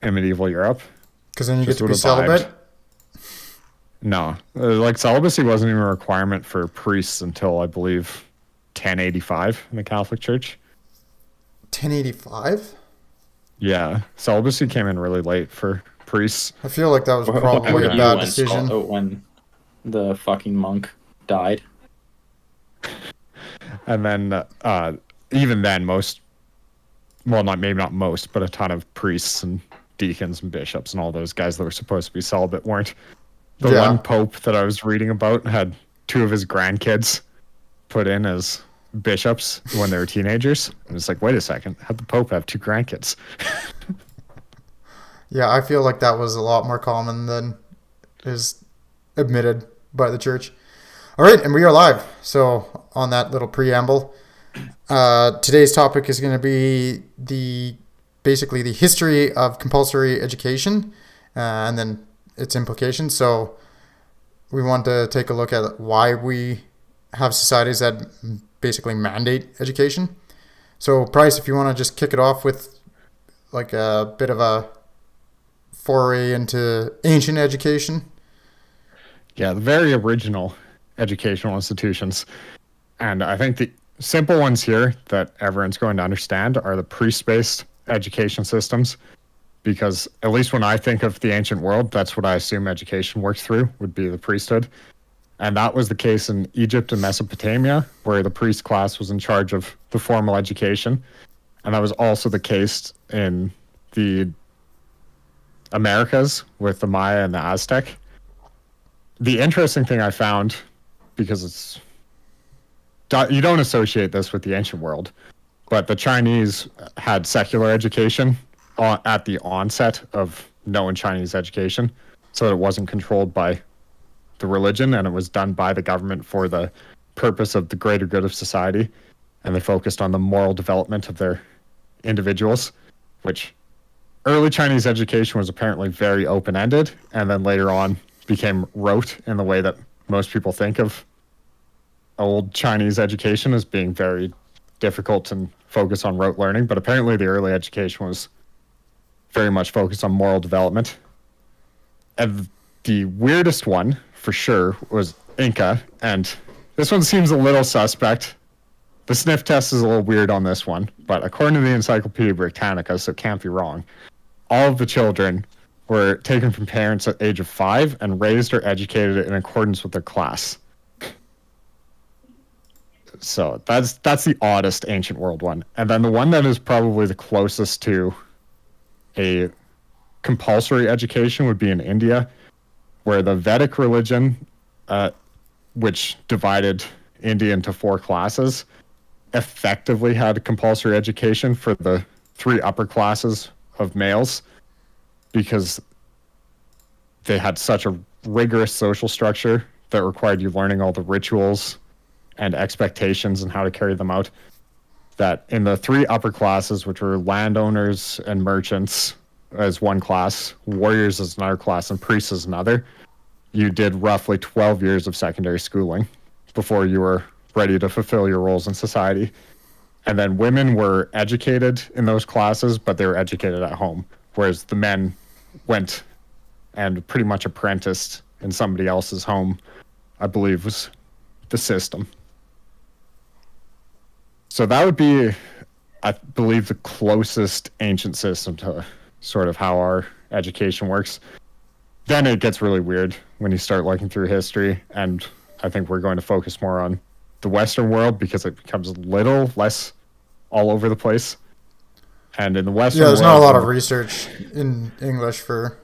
in medieval Europe. Because then you get Just to would be have vibed. celibate. No, like celibacy wasn't even a requirement for priests until I believe 1085 in the Catholic Church. 1085. Yeah, celibacy came in really late for priests. I feel like that was Why probably were a Yeah. you bad when decision. when the fucking monk died? And then even then, most, well, not maybe not most, but a ton of priests and deacons and bishops and all those guys that were supposed to be celibate weren't. The Yeah. one pope that I was reading about had two of his grandkids put in as bishops when they were teenagers. And it's like, wait a second, how'd the pope have two grandkids? Yeah, I feel like that was a lot more common than is admitted by the church. All right, and we are live. So, on that little preamble, today's topic is going to be basically the history of compulsory education and then its implications. So, we want to take a look at why we have societies that basically mandate education. So, Price, if you want to just kick it off with like a bit of a foray into ancient education. Yeah, the very original educational institutions. And I think the simple ones here that everyone's going to understand are the priest-based education systems. Because at least when I think of the ancient world, that's what I assume education works through, would be the priesthood. And that was the case in Egypt and Mesopotamia, where the priest class was in charge of the formal education. And that was also the case in the Americas with the Maya and the Aztec. The interesting thing I found, because you don't associate this with the ancient world, but the Chinese had secular education at the onset of known Chinese education, so it wasn't controlled by the religion, and it was done by the government for the purpose of the greater good of society, and they focused on the moral development of their individuals, which early Chinese education was apparently very open-ended, and then later on became rote in the way that most people think of old Chinese education as being very difficult and focused on rote learning. But apparently the early education was very much focused on moral development. And the weirdest one, for sure, was Inca. And this one seems a little suspect. The sniff test is a little weird on this one, but according to the Encyclopedia Britannica, so it can't be wrong, all of the children were taken from parents at the age of 5 and raised or educated in accordance with their class. So that's the oddest ancient world one. And then the one that is probably the closest to a compulsory education would be in India, where the Vedic religion, which divided India into 4 classes, effectively had compulsory education for the 3 upper classes of males, because they had such a rigorous social structure that required you learning all the rituals and expectations and how to carry them out, that in the 3 upper classes, which were landowners and merchants as one class, warriors as another class, and priests as another, you did roughly 12 years of secondary schooling before you were ready to fulfill your roles in society. And then women were educated in those classes, but they were educated at home, whereas the men went and pretty much apprenticed in somebody else's home, I believe was the system. So that would be, I believe, the closest ancient system to sort of how our education works. Then it gets really weird when you start looking through history, and I think we're going to focus more on the Western world because it becomes a little less all over the place. And in the Western Yeah, there's world, not a lot of research in English for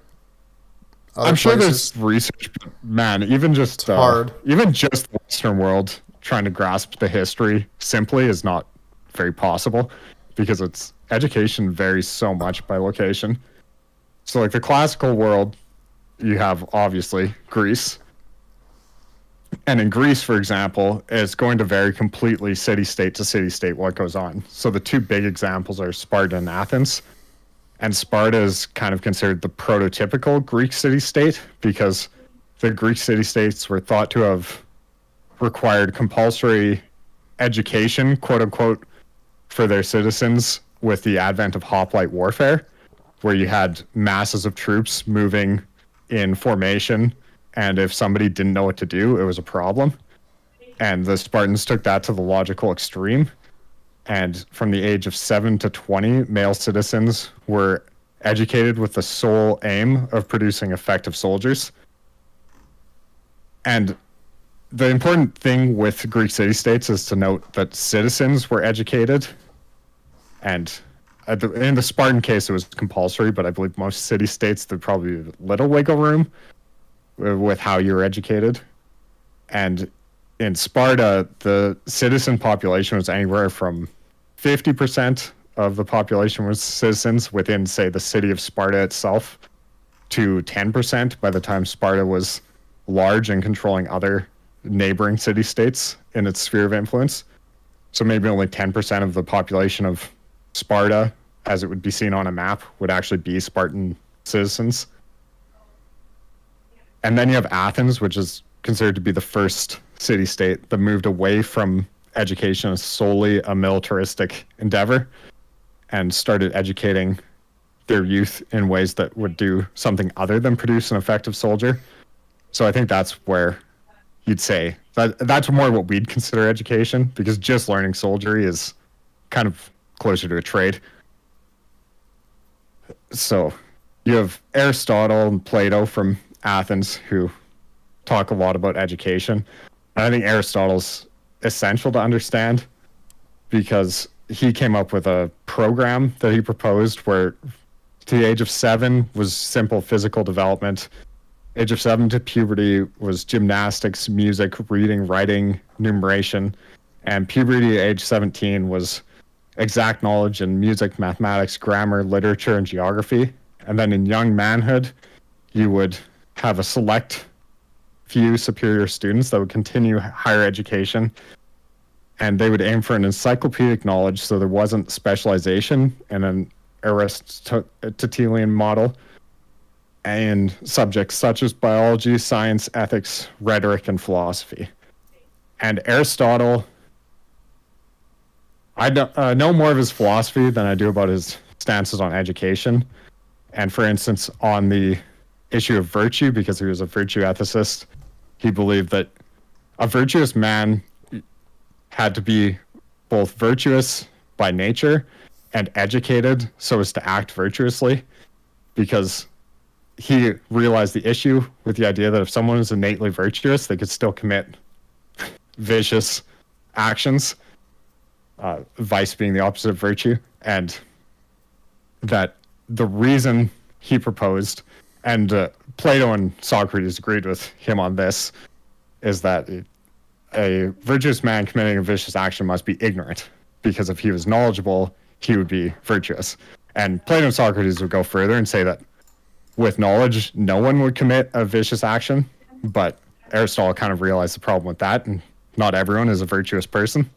other I'm sure places. there's research, but man, even just hard. even just the Western world trying to grasp the history simply is not very possible, because it's education varies so much by location. So like the classical world, you have obviously Greece. And in Greece, for example, it's going to vary completely city-state to city-state what goes on. So the 2 big examples are Sparta and Athens. And Sparta is kind of considered the prototypical Greek city-state, because the Greek city-states were thought to have required compulsory education, quote-unquote, for their citizens with the advent of hoplite warfare. where you had masses of troops moving in formation, and if somebody didn't know what to do, it was a problem. And the Spartans took that to the logical extreme. And from the age of 7 to 20, male citizens were educated with the sole aim of producing effective soldiers. And the important thing with Greek city-states is to note that citizens were educated. And in the Spartan case, it was compulsory, but I believe most city-states, there'd probably be little wiggle room with how you were educated. And in Sparta, the citizen population was anywhere from 50% of the population was citizens within, say, the city of Sparta itself, to 10% by the time Sparta was large and controlling other neighboring city-states in its sphere of influence. So maybe only 10% of the population of Sparta, as it would be seen on a map, would actually be Spartan citizens. And then you have Athens, which is considered to be the first city-state that moved away from education as solely a militaristic endeavor and started educating their youth in ways that would do something other than produce an effective soldier. So I think that's where you'd say that's more what we'd consider education, because just learning soldiery is kind of closer to a trade. So you have Aristotle and Plato from Athens who talk a lot about education. And I think Aristotle's essential to understand because he came up with a program that he proposed where to the age of 7 was simple physical development. Age of 7 to puberty was gymnastics, music, reading, writing, numeration. And puberty at age 17 was exact knowledge in music, mathematics, grammar, literature, and geography. And then in young manhood, you would have a select few superior students that would continue higher education, and they would aim for an encyclopedic knowledge, so there wasn't specialization in an Aristotelian model in subjects such as biology, science, ethics, rhetoric, and philosophy. And Aristotle, I know more of his philosophy than I do about his stances on education. And for instance, on the issue of virtue, because he was a virtue ethicist, he believed that a virtuous man had to be both virtuous by nature and educated so as to act virtuously, because he realized the issue with the idea that if someone is innately virtuous, they could still commit vicious actions, vice being the opposite of virtue, and that the reason he proposed, and Plato and Socrates agreed with him on this, is that a virtuous man committing a vicious action must be ignorant, because if he was knowledgeable, he would be virtuous. And Plato and Socrates would go further and say that with knowledge, no one would commit a vicious action, but Aristotle kind of realized the problem with that, and not everyone is a virtuous person.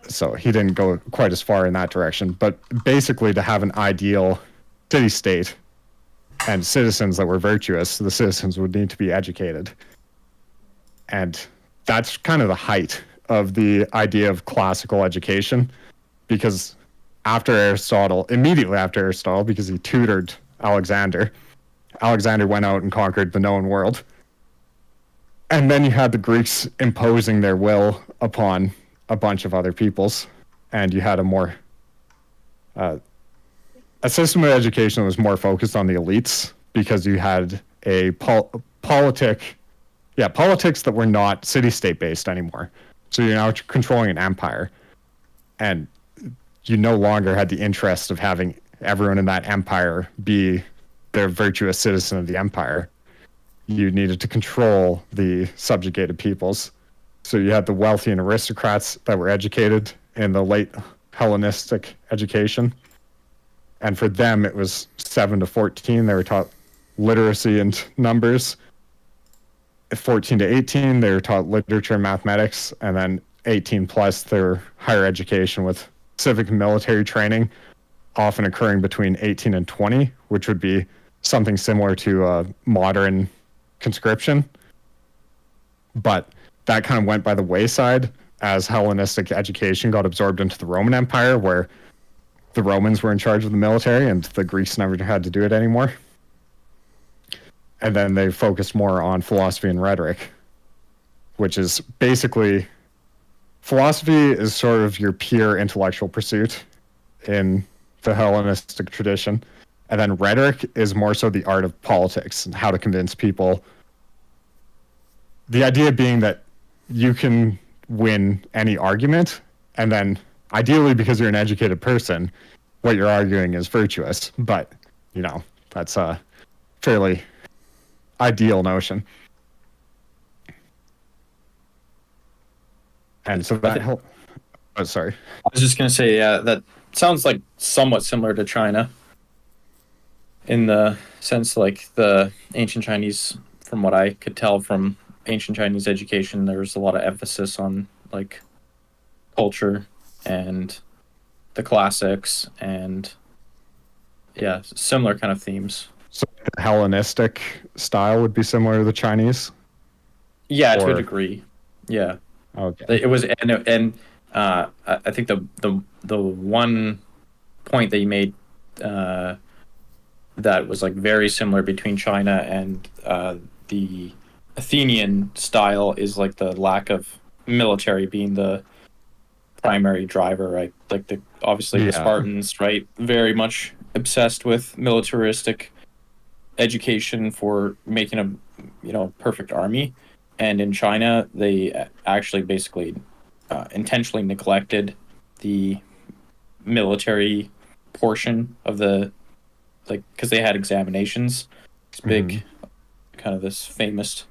So he didn't go quite as far in that direction. But basically, to have an ideal city-state and citizens that were virtuous, the citizens would need to be educated. And that's kind of the height of the idea of classical education, because immediately after Aristotle, because he tutored Alexander went out and conquered the known world. And then you had the Greeks imposing their will upon a bunch of other peoples, and you had a system of education that was more focused on the elites, because you had a politics that were not city-state based anymore. So you're now controlling an empire, and you no longer had the interest of having everyone in that empire be the virtuous citizen of the empire. You needed to control the subjugated peoples. So you had the wealthy and aristocrats that were educated in the late Hellenistic education. And for them, it was 7 to 14. They were taught literacy and numbers. At 14 to 18, they were taught literature and mathematics. And then 18 plus, they were higher education with civic and military training, often occurring between 18 and 20, which would be something similar to modern conscription. But that kind of went by the wayside as Hellenistic education got absorbed into the Roman Empire, where the Romans were in charge of the military and the Greeks never had to do it anymore. And then they focused more on philosophy and rhetoric, which is basically, philosophy is sort of your pure intellectual pursuit in the Hellenistic tradition. And then rhetoric is more so the art of politics and how to convince people. The idea being that you can win any argument, and then ideally, because you're an educated person, what you're arguing is virtuous. But, that's a fairly ideal notion. And so that helped. Oh, sorry. I was just going to say, yeah, that sounds like somewhat similar to China in the sense like the ancient Chinese, from what I could tell from ancient Chinese education, there was a lot of emphasis on like culture and the classics and similar kind of themes. So the Hellenistic style would be similar to the Chinese? Yeah, to a degree. Yeah. Okay. It was, and I think the one point that you made that was like very similar between China and the Athenian style is like the lack of military being the primary driver, right? Like obviously the Spartans, right? Very much obsessed with militaristic education for making a perfect army. And in China, they actually basically intentionally neglected the military portion of because they had examinations. It's big, kind of this famous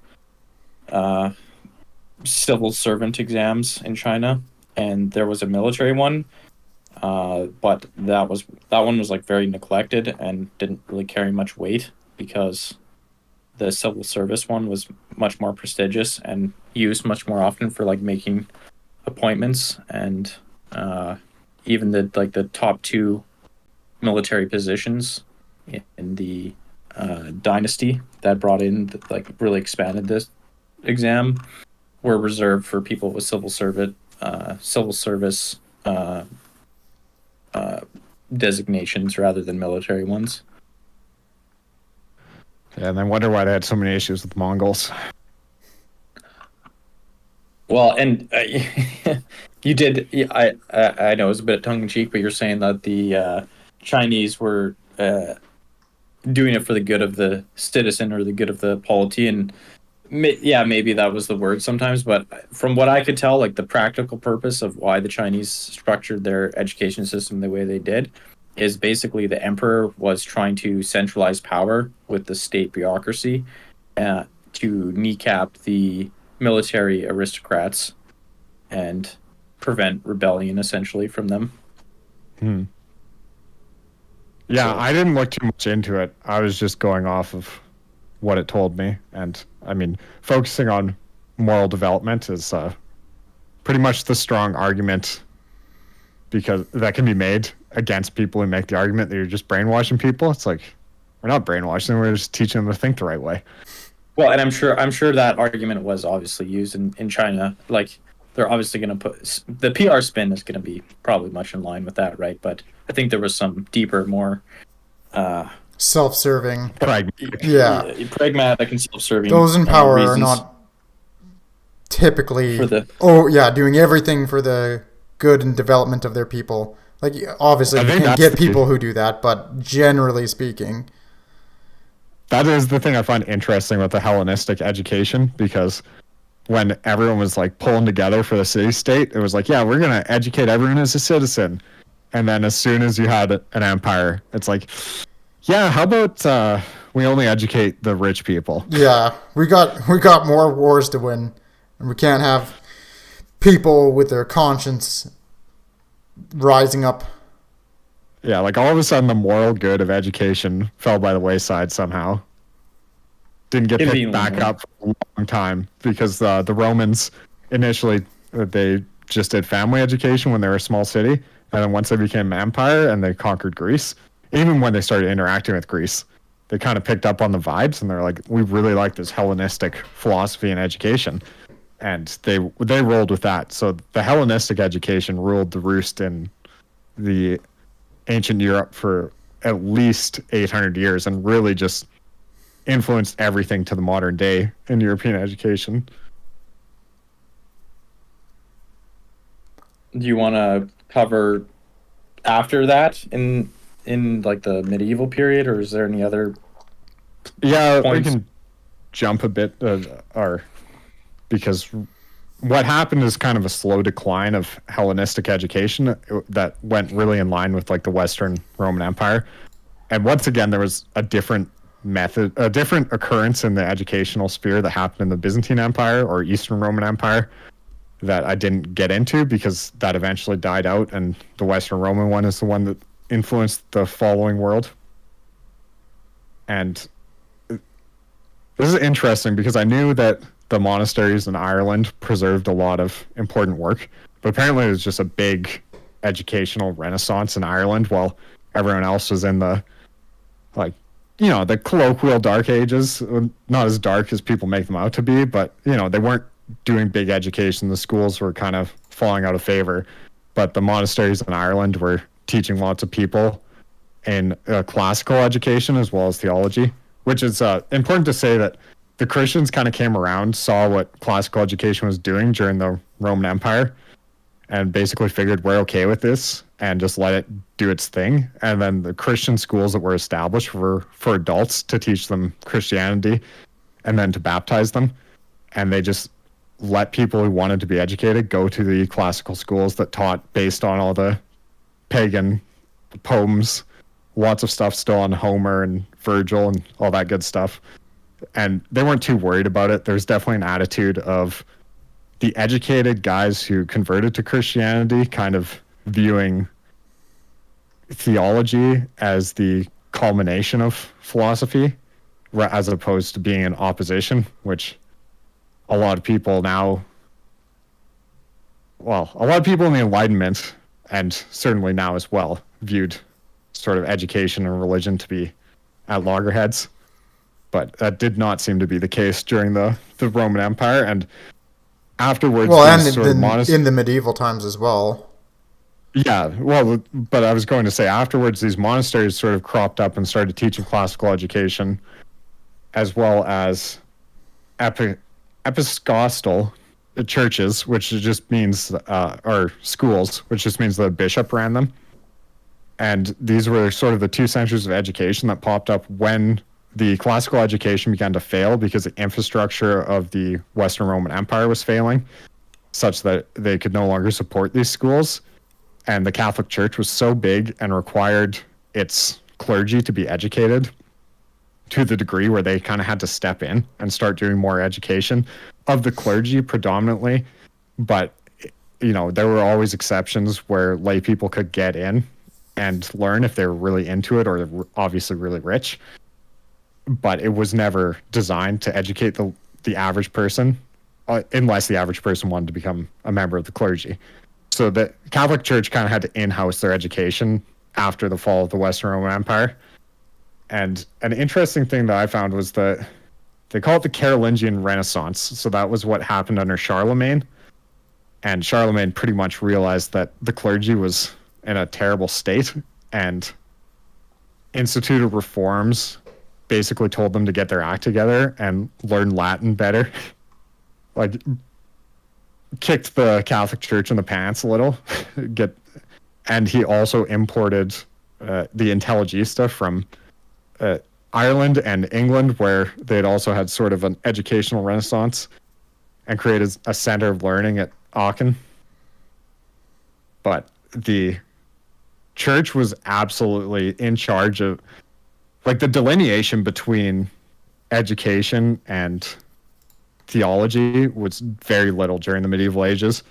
civil servant exams in China, and there was a military one, but that one was like very neglected and didn't really carry much weight because the civil service one was much more prestigious and used much more often for like making appointments, and even the top two military positions in the dynasty that brought in really expanded this exam were reserved for people with civil service designations rather than military ones. Yeah, and I wonder why they had so many issues with Mongols. Well, and you did. I know it was a bit tongue in cheek, but you're saying that the Chinese were doing it for the good of the citizen or the good of the polity, and maybe that was the word sometimes. But from what I could tell, like the practical purpose of why the Chinese structured their education system the way they did is basically the emperor was trying to centralize power with the state bureaucracy to kneecap the military aristocrats and prevent rebellion essentially from them. Yeah, I didn't look too much into it. I was just going off of what it told me. And I mean, focusing on moral development is pretty much the strong argument because that can be made against people who make the argument that you're just brainwashing people. It's like, we're not brainwashing them, we're just teaching them to think the right way. Well, and I'm sure that argument was obviously used in China. Like, they're obviously going to put the PR spin is going to be probably much in line with that, right? But I think there was some deeper, more self-serving, pragmatic and self-serving. Those in power are not typically doing everything for the good and development of their people. Like, obviously, you can get people who do that, but generally speaking, that is the thing I find interesting with the Hellenistic education, because when everyone was like pulling together for the city-state, it was like, yeah, we're going to educate everyone as a citizen. And then as soon as you had an empire, it's like, yeah, how about we only educate the rich people? Yeah, we got more wars to win, and we can't have people with their conscience rising up. Yeah, like all of a sudden the moral good of education fell by the wayside somehow. Didn't get picked back up for a long time because the Romans initially, they just did family education when they were a small city. And then once they became an empire and they conquered Greece, even when they started interacting with Greece, they kind of picked up on the vibes and they're like, we really like this Hellenistic philosophy and education. And they rolled with that. So the Hellenistic education ruled the roost in the ancient Europe for at least 800 years and really just influenced everything to the modern day in European education. Do you want to cover after that in like the medieval period, or is there any other Yeah, points? we can jump a bit, or because what happened is kind of a slow decline of Hellenistic education that went really in line with like the Western Roman Empire. And once again, there was a different method, a different occurrence in the educational sphere that happened in the Byzantine Empire or Eastern Roman Empire that I didn't get into because that eventually died out. And the Western Roman one is the one that influenced the following world. And this is interesting because I knew that the monasteries in Ireland preserved a lot of important work, but apparently it was just a big educational renaissance in Ireland while everyone else was in the, like, you know, the colloquial dark ages. Not as dark as people make them out to be, but, you know, they weren't doing big education. The schools were kind of falling out of favor, but the monasteries in Ireland were teaching lots of people in classical education as well as theology, which is important to say that the Christians kind of came around, saw what classical education was doing during the Roman Empire, and basically figured we're okay with this and just let it do its thing. And then the Christian schools that were established were for adults to teach them Christianity and then to baptize them. And they just let people who wanted to be educated go to the classical schools that taught based on all the pagan poems, lots of stuff still on Homer and Virgil and all that good stuff. And they weren't too worried about it. There's definitely an attitude of the educated guys who converted to Christianity kind of viewing theology as the culmination of philosophy as opposed to being in opposition, which a lot of people now, well, a lot of people in the Enlightenment, and certainly now as well, viewed sort of education and religion to be at loggerheads. But that did not seem to be the case during the Roman Empire. And afterwards, well, and in the medieval times as well. Yeah, well, but I was going to say afterwards, these monasteries sort of cropped up and started teaching classical education, as well as episcopal churches, which just means, or schools, which just means the bishop ran them. And these were sort of the two centers of education that popped up when the classical education began to fail because the infrastructure of the Western Roman Empire was failing, such that they could no longer support these schools. And the Catholic Church was so big and required its clergy to be educated to the degree where they kind of had to step in and start doing more education of the clergy predominantly. But, you know, there were always exceptions where lay people could get in and learn if they were really into it or obviously really rich. But it was never designed to educate the average person, unless the average person wanted to become a member of the clergy. So the Catholic Church kind of had to in-house their education after the fall of the Western Roman Empire. And an interesting thing that I found was that they call it the Carolingian Renaissance. So that was what happened under Charlemagne. And Charlemagne pretty much realized that the clergy was in a terrible state and instituted reforms, basically told them to get their act together and learn Latin better. Like, kicked the Catholic Church in the pants a little. And he also imported the Intelligista from Ireland and England, where they'd also had sort of an educational renaissance and created a center of learning at Aachen. But the church was absolutely in charge of, like, the delineation between education and theology was very little during the medieval ages,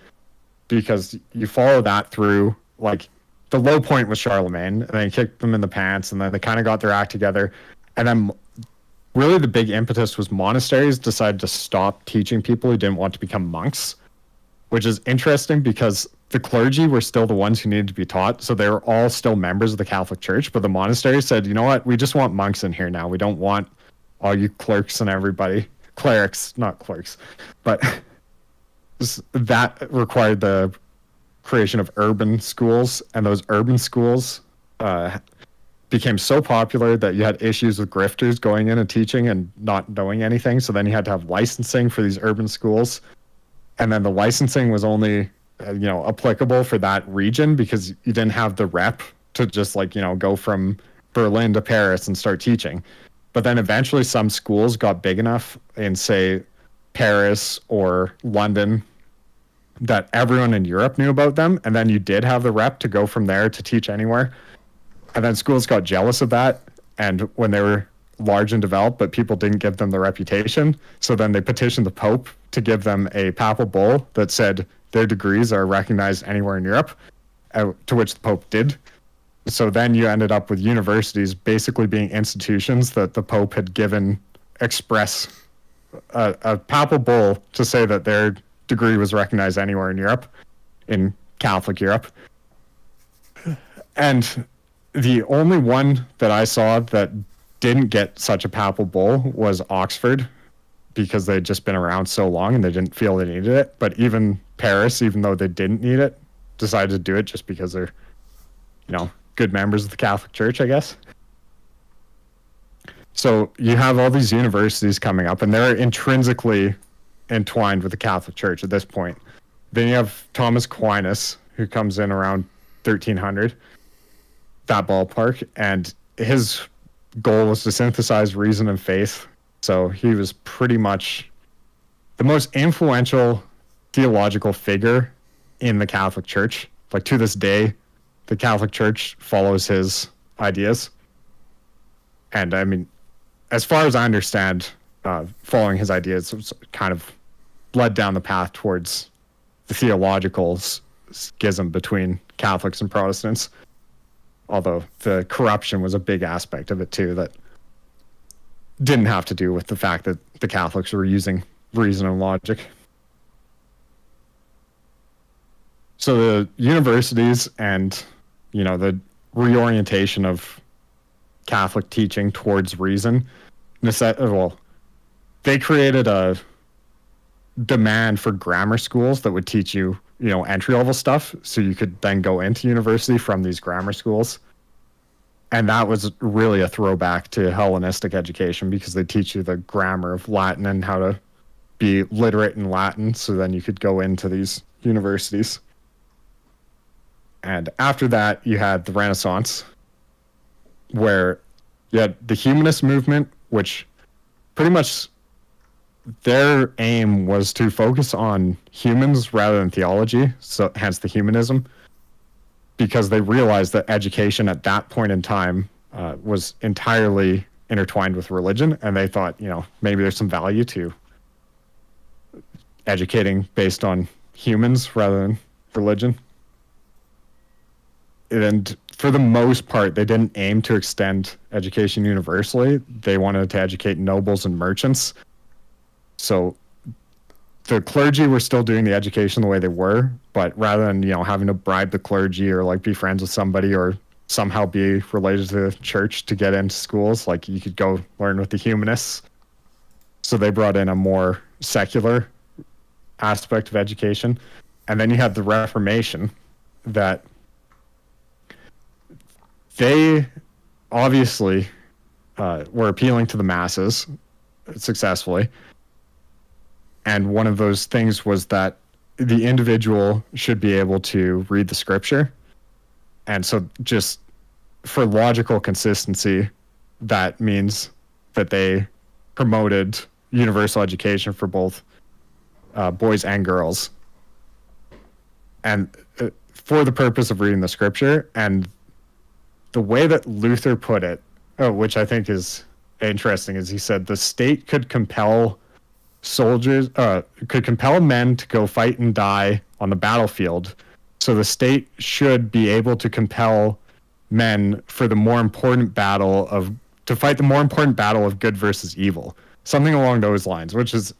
because you follow that through, like, the low point was Charlemagne, and then he kicked them in the pants, and then they kind of got their act together. And then really the big impetus was monasteries decided to stop teaching people who didn't want to become monks, which is interesting because the clergy were still the ones who needed to be taught. So they were all still members of the Catholic Church, but the monastery said, you know what, we just want monks in here now. We don't want all you clerks and everybody. Clerics, not clerks. But that required the creation of urban schools, and those urban schools became so popular that you had issues with grifters going in and teaching and not knowing anything. So then you had to have licensing for these urban schools. And then the licensing was only, applicable for that region because you didn't have the rep to just go from Berlin to Paris and start teaching. But then eventually some schools got big enough in, say, Paris or London that everyone in Europe knew about them. And then you did have the rep to go from there to teach anywhere. And then schools got jealous of that. And when they were large and developed, but people didn't give them the reputation. So then they petitioned the Pope to give them a papal bull that said their degrees are recognized anywhere in Europe, to which the Pope did. So then you ended up with universities basically being institutions that the Pope had given express a papal bull to say that their degree was recognized anywhere in Europe, in Catholic Europe. And the only one that I saw that didn't get such a papal bull was Oxford, because they'd just been around so long and they didn't feel they needed it. But even Paris, even though they didn't need it, decided to do it just because they're, good members of the Catholic Church, I guess. So you have all these universities coming up, and they're intrinsically entwined with the Catholic Church at this point. Then you have Thomas Aquinas, who comes in around 1300, that ballpark, and his goal was to synthesize reason and faith. So he was pretty much the most influential theological figure in the Catholic Church. Like, to this day, the Catholic Church follows his ideas. And I mean, as far as I understand, following his ideas was kind of led down the path towards the theological schism between Catholics and Protestants. Although the corruption was a big aspect of it too, that didn't have to do with the fact that the Catholics were using reason and logic. So the universities and, the reorientation of Catholic teaching towards reason, they created a demand for grammar schools that would teach you, entry-level stuff, so you could then go into university from these grammar schools. And that was really a throwback to Hellenistic education, because they teach you the grammar of Latin and how to be literate in Latin, so then you could go into these universities. And after that, you had the Renaissance, where you had the humanist movement, which pretty much their aim was to focus on humans rather than theology, so hence the humanism, because they realized that education at that point in time was entirely intertwined with religion, and they thought, maybe there's some value to educating based on humans rather than religion. And for the most part, they didn't aim to extend education universally. They wanted to educate nobles and merchants. So the clergy were still doing the education the way they were, but rather than, having to bribe the clergy or be friends with somebody or somehow be related to the church to get into schools, you could go learn with the humanists. So they brought in a more secular aspect of education. And then you have the Reformation, that they obviously were appealing to the masses successfully. And one of those things was that the individual should be able to read the scripture. And so just for logical consistency, that means that they promoted universal education for both boys and girls. And for the purpose of reading the scripture. And the way that Luther put it, which I think is interesting, is he said the state could compel men to go fight and die on the battlefield. So the state should be able to compel men for the more important to fight the more important battle of good versus evil. Something along those lines, which is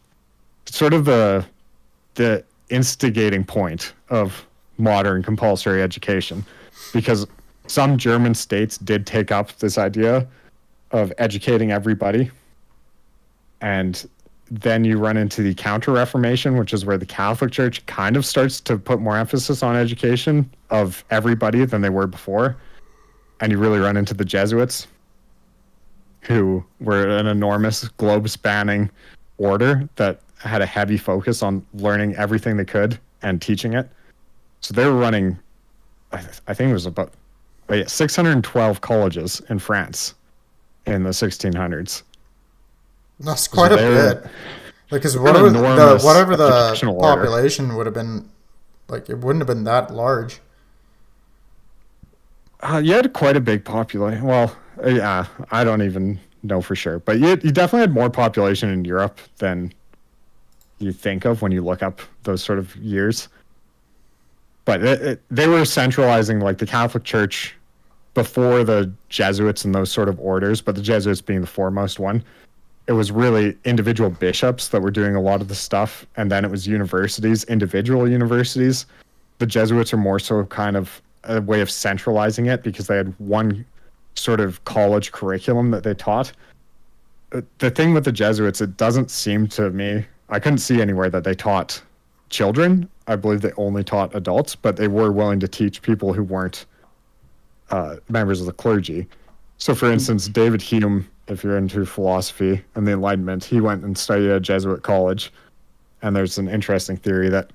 sort of the instigating point of modern compulsory education, because some German states did take up this idea of educating everybody. And then you run into the Counter-Reformation, which is where the Catholic Church kind of starts to put more emphasis on education of everybody than they were before. and you really run into the Jesuits, who were an enormous globe-spanning order that had a heavy focus on learning everything they could and teaching it. So they were running, I think it was about 612 colleges in France in the 1600s. That's quite a bit. Like, because enormous whatever the educational order. population would have been, like, it wouldn't have been that large. You had quite a big population. Well, yeah, I don't even know for sure, but you definitely had more population in Europe than you think of when you look up those sort of years. But they were centralizing, like, the Catholic Church before the Jesuits and those sort of orders, but the Jesuits being the foremost one. It was really individual bishops that were doing a lot of the stuff, and then it was universities, individual universities. The Jesuits are more so kind of a way of centralizing it because they had one sort of college curriculum that they taught. The thing with the Jesuits, it doesn't seem to me, I couldn't see anywhere that they taught children. I believe they only taught adults, but they were willing to teach people who weren't members of the clergy. So, for instance, David Hume, if you're into philosophy and the Enlightenment, he went and studied at a Jesuit college. And there's an interesting theory that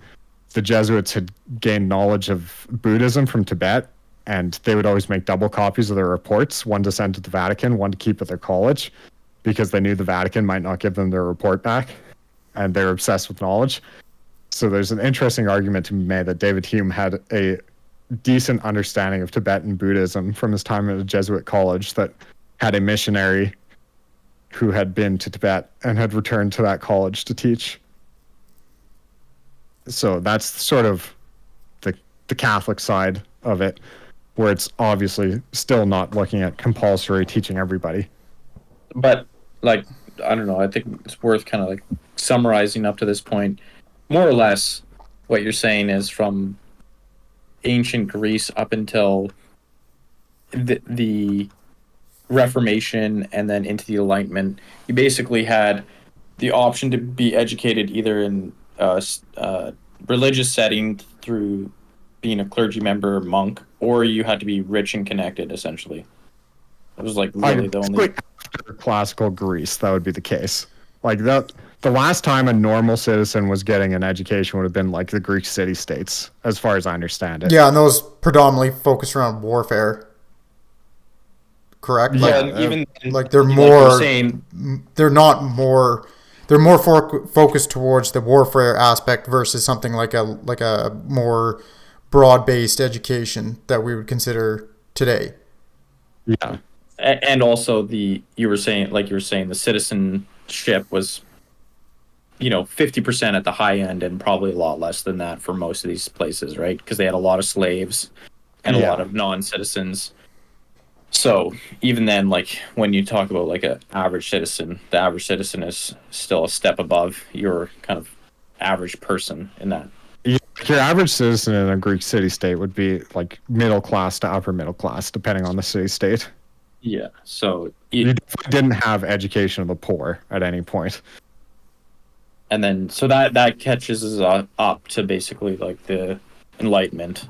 the Jesuits had gained knowledge of Buddhism from Tibet, and they would always make double copies of their reports, one to send to the Vatican, one to keep at their college, because they knew the Vatican might not give them their report back, and they were obsessed with knowledge. So there's an interesting argument to be made that David Hume had a decent understanding of Tibetan Buddhism from his time at a Jesuit college that had a missionary who had been to Tibet and had returned to that college to teach. So that's sort of the Catholic side of it, where it's obviously still not looking at compulsory teaching everybody. But, like, I don't know, I think it's worth kind of like summarizing up to this point. More or less, what you're saying is from ancient Greece up until the Reformation and then into the Enlightenment, you basically had the option to be educated either in religious setting through being a clergy member or monk, or you had to be rich and connected, essentially. It was like really the only... After classical Greece, that would be the case. Like that, the last time a normal citizen was getting an education would have been like the Greek city-states, as far as I understand it. Yeah, and those predominantly focused around warfare. Correct? Yeah, Like, and even like they're like more... you're saying, they're not more... They're more focused towards the warfare aspect versus something like a more broad-based education that we would consider today. Yeah. and also you were saying the citizenship was 50% at the high end and probably a lot less than that for most of these places, right? Because they had a lot of slaves and a lot of non-citizens. So even then, like when you talk about like an average citizen, the average citizen is still a step above your kind of average person in that. Your average citizen in a Greek city-state would be like middle class to upper middle class, depending on the city-state. Yeah. So you definitely didn't have education of the poor at any point. And then so that catches us up to basically like the Enlightenment.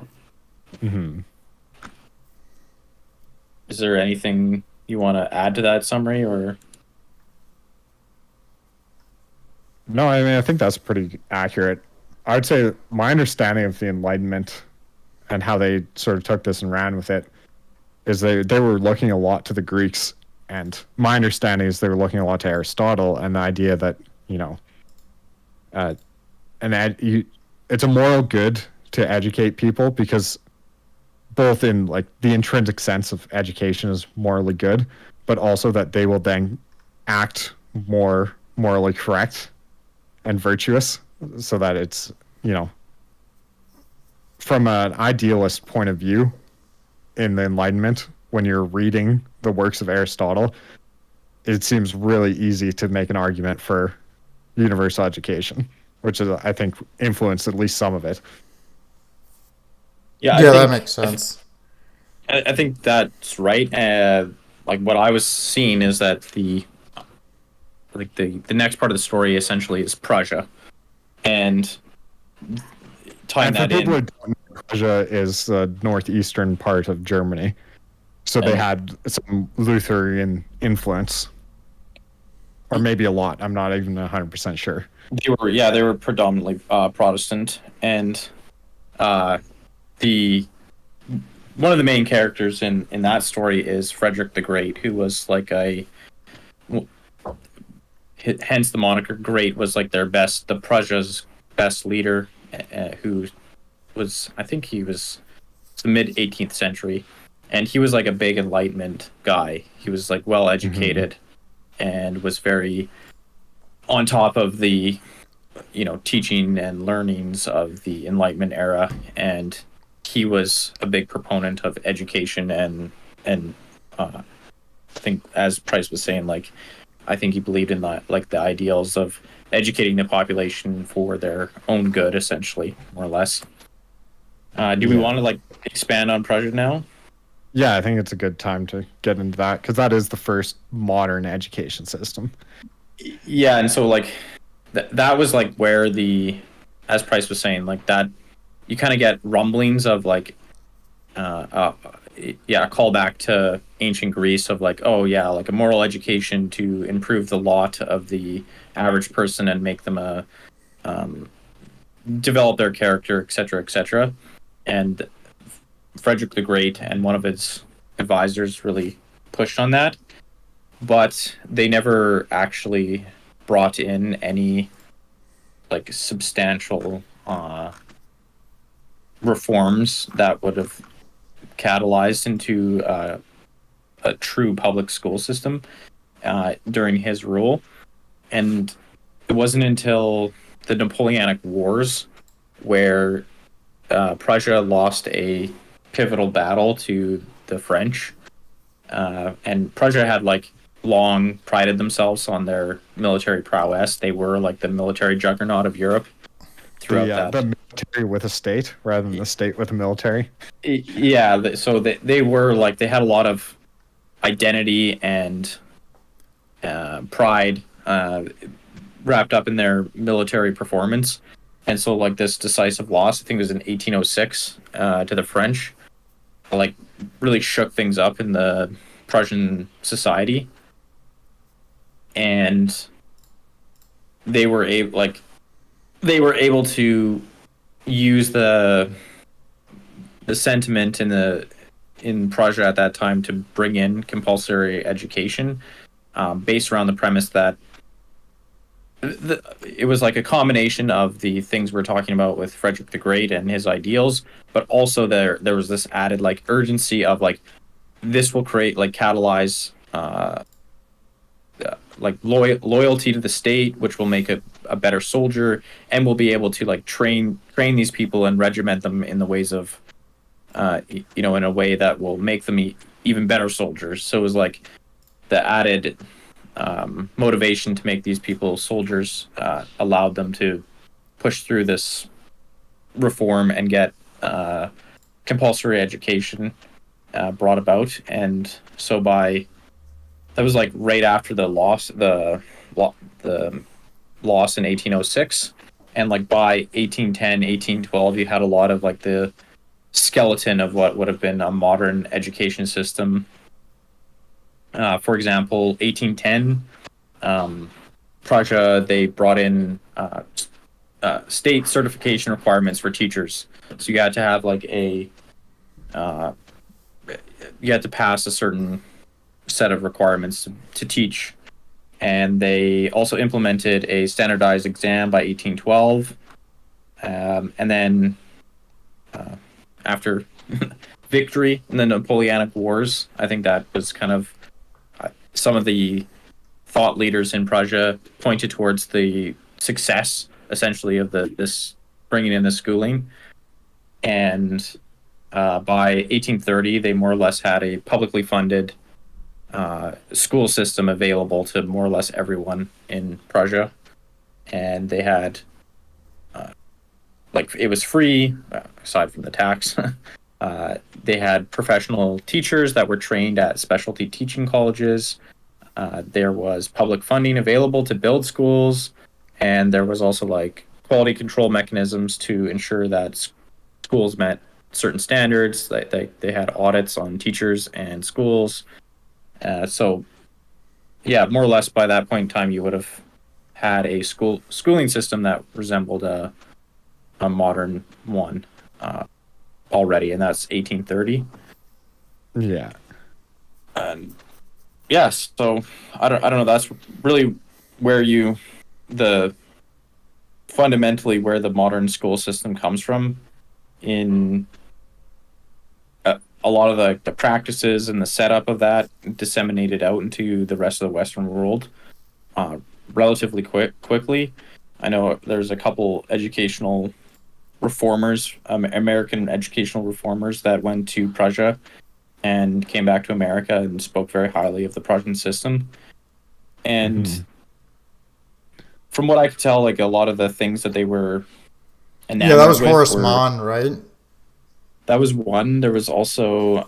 Mm-hmm. Is there anything you want to add to that summary, or? No, I mean, I think that's pretty accurate. I would say my understanding of the Enlightenment and how they sort of took this and ran with it is they were looking a lot to the Greeks, and my understanding is they were looking a lot to Aristotle and the idea that, it's a moral good to educate people because both in like the intrinsic sense of education is morally good, but also that they will then act more morally correct and virtuous, so that it's, from an idealist point of view in the Enlightenment, when you're reading the works of Aristotle, it seems really easy to make an argument for universal education, which is, I think, influenced at least some of it. Yeah, that makes sense. I think that's right. Like what I was seeing is that the next part of the story essentially is Prussia, and tying that in. Prussia is the northeastern part of Germany. So they And had some Lutheran influence, or maybe a lot. I'm not even 100% sure. they were predominantly Protestant, and the one of the main characters in that story is Frederick the Great, who was like hence the moniker Great, was like the Prussia's best leader, who was, I think he was the mid 18th century, and he was like a big Enlightenment guy. He was like well educated and was very on top of the teaching and learnings of the Enlightenment era, and he was a big proponent of education and I think, as Price was saying, like, I think he believed in the ideals of educating the population for their own good, essentially, more or less. Do we want to like expand on Prussia now? Yeah, I think it's a good time to get into that because that is the first modern education system. Yeah, and so like that was like where as Price was saying, like that you kind of get rumblings of like a callback to ancient Greece of like, oh yeah, like a moral education to improve the lot of the average person and make them develop their character, etc., etc. And Frederick the Great and one of his advisors really pushed on that, but they never actually brought in any like substantial reforms that would have catalyzed into a true public school system during his rule. And it wasn't until the Napoleonic Wars where Prussia lost a pivotal battle to the French, and Prussia had like long prided themselves on their military prowess. They were like the military juggernaut of Europe throughout The military with a state rather than the state with a military. Yeah, so they were like, they had a lot of identity and pride wrapped up in their military performance. And so like this decisive loss, I think it was in 1806 to the French, like really shook things up in the Prussian society. And they were able to use the sentiment in Prussia at that time to bring in compulsory education, based around the premise that it was like a combination of the things we're talking about with Frederick the Great and his ideals, but also there was this added like urgency of like this will create like catalyze like loyalty to the state, which will make a better soldier, and will be able to like train these people and regiment them in the ways of in a way that will make them even better soldiers. So it was like the added motivation to make these people soldiers allowed them to push through this reform and get compulsory education brought about. And so that was like right after the loss in 1806, and like by 1810, 1812, you had a lot of like the skeleton of what would have been a modern education system. For example, 1810, Prussia, they brought in state certification requirements for teachers. So you had to have like you had to pass a certain set of requirements to teach. And they also implemented a standardized exam by 1812. And then after victory in the Napoleonic Wars, I think that was kind of some of the thought leaders in Prussia pointed towards the success, essentially, of this bringing in the schooling. And by 1830, they more or less had a publicly funded school system available to more or less everyone in Prussia. And they had like it was free aside from the tax. They had professional teachers that were trained at specialty teaching colleges. There was public funding available to build schools, and there was also like quality control mechanisms to ensure that schools met certain standards. They had audits on teachers and schools. So yeah, more or less by that point in time, you would have had a schooling system that resembled a modern one already, and that's 1830. Yeah. And yeah, so I don't know. That's really where the fundamentally where the modern school system comes from in a lot of the practices and the setup of that disseminated out into the rest of the Western world relatively quickly. I know there's a couple educational reformers, American educational reformers that went to Prussia and came back to America and spoke very highly of the Prussian system. And from what I could tell, like a lot of the things that they were enamored that was with Horace were, Mann, right? that was one. There was also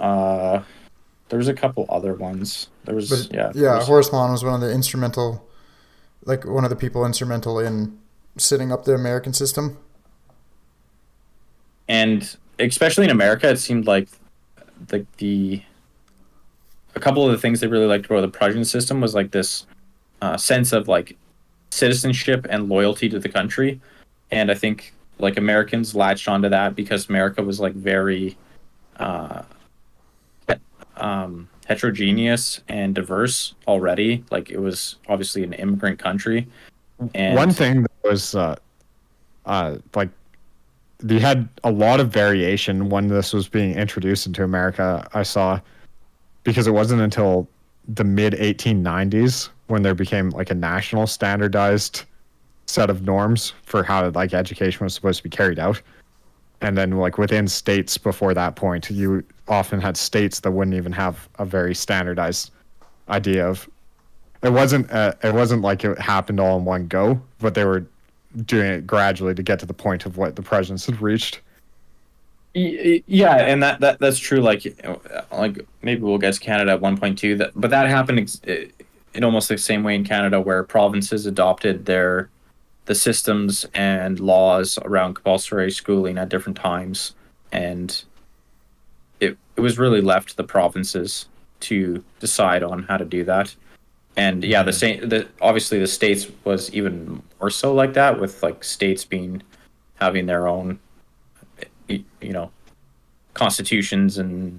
there was a couple other ones. There was But there was- Horace Mann was one of the people instrumental in setting up the American system. and especially in America, it seemed like a couple of the things they really liked about the Prussian system was like this sense of like citizenship and loyalty to the country, and I think like Americans latched onto that because America was like very heterogeneous and diverse already. Like it was obviously an immigrant country. And one thing that was like they had a lot of variation when this was being introduced into America. I saw, because it wasn't until the mid 1890s when there became like a national standardized set of norms for how like education was supposed to be carried out. And then like within states before that point, you often had states that wouldn't even have a very standardized idea of. It wasn't like it happened all in one go, but they were doing it gradually to get to the point of what the Prussians had reached. Yeah, and that's true. Like maybe we'll get to Canada at one point too. But that happened in almost the same way in Canada, where provinces adopted the systems and laws around compulsory schooling at different times, and it was really left to the provinces to decide on how to do that. And yeah, obviously the states was even more so like that, with like states having their own, constitutions and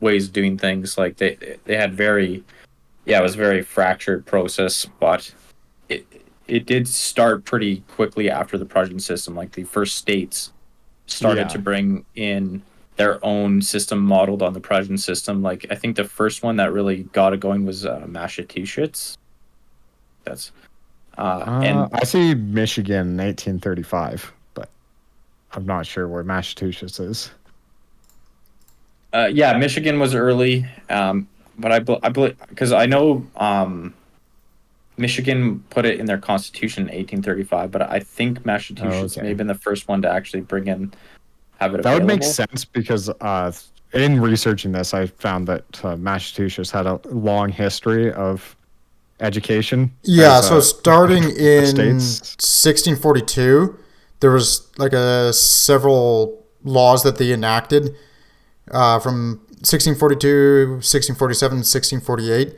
ways of doing things. Like they had it was a very fractured process, but it did start pretty quickly after the Prussian system. Like the first states started to bring in their own system modeled on the Prussian system. Like I think the first one that really got it going was Massachusetts. That's and I see Michigan in 1835, but I'm not sure where Massachusetts is. Michigan was early, but I believe, because I know Michigan put it in their constitution in 1835, but I think Massachusetts may have been the first one to actually have it available. That would make sense because in researching this, I found that Massachusetts had a long history of education. Yeah, so starting in states. 1642, there was like several laws that they enacted from 1642, 1647, 1648.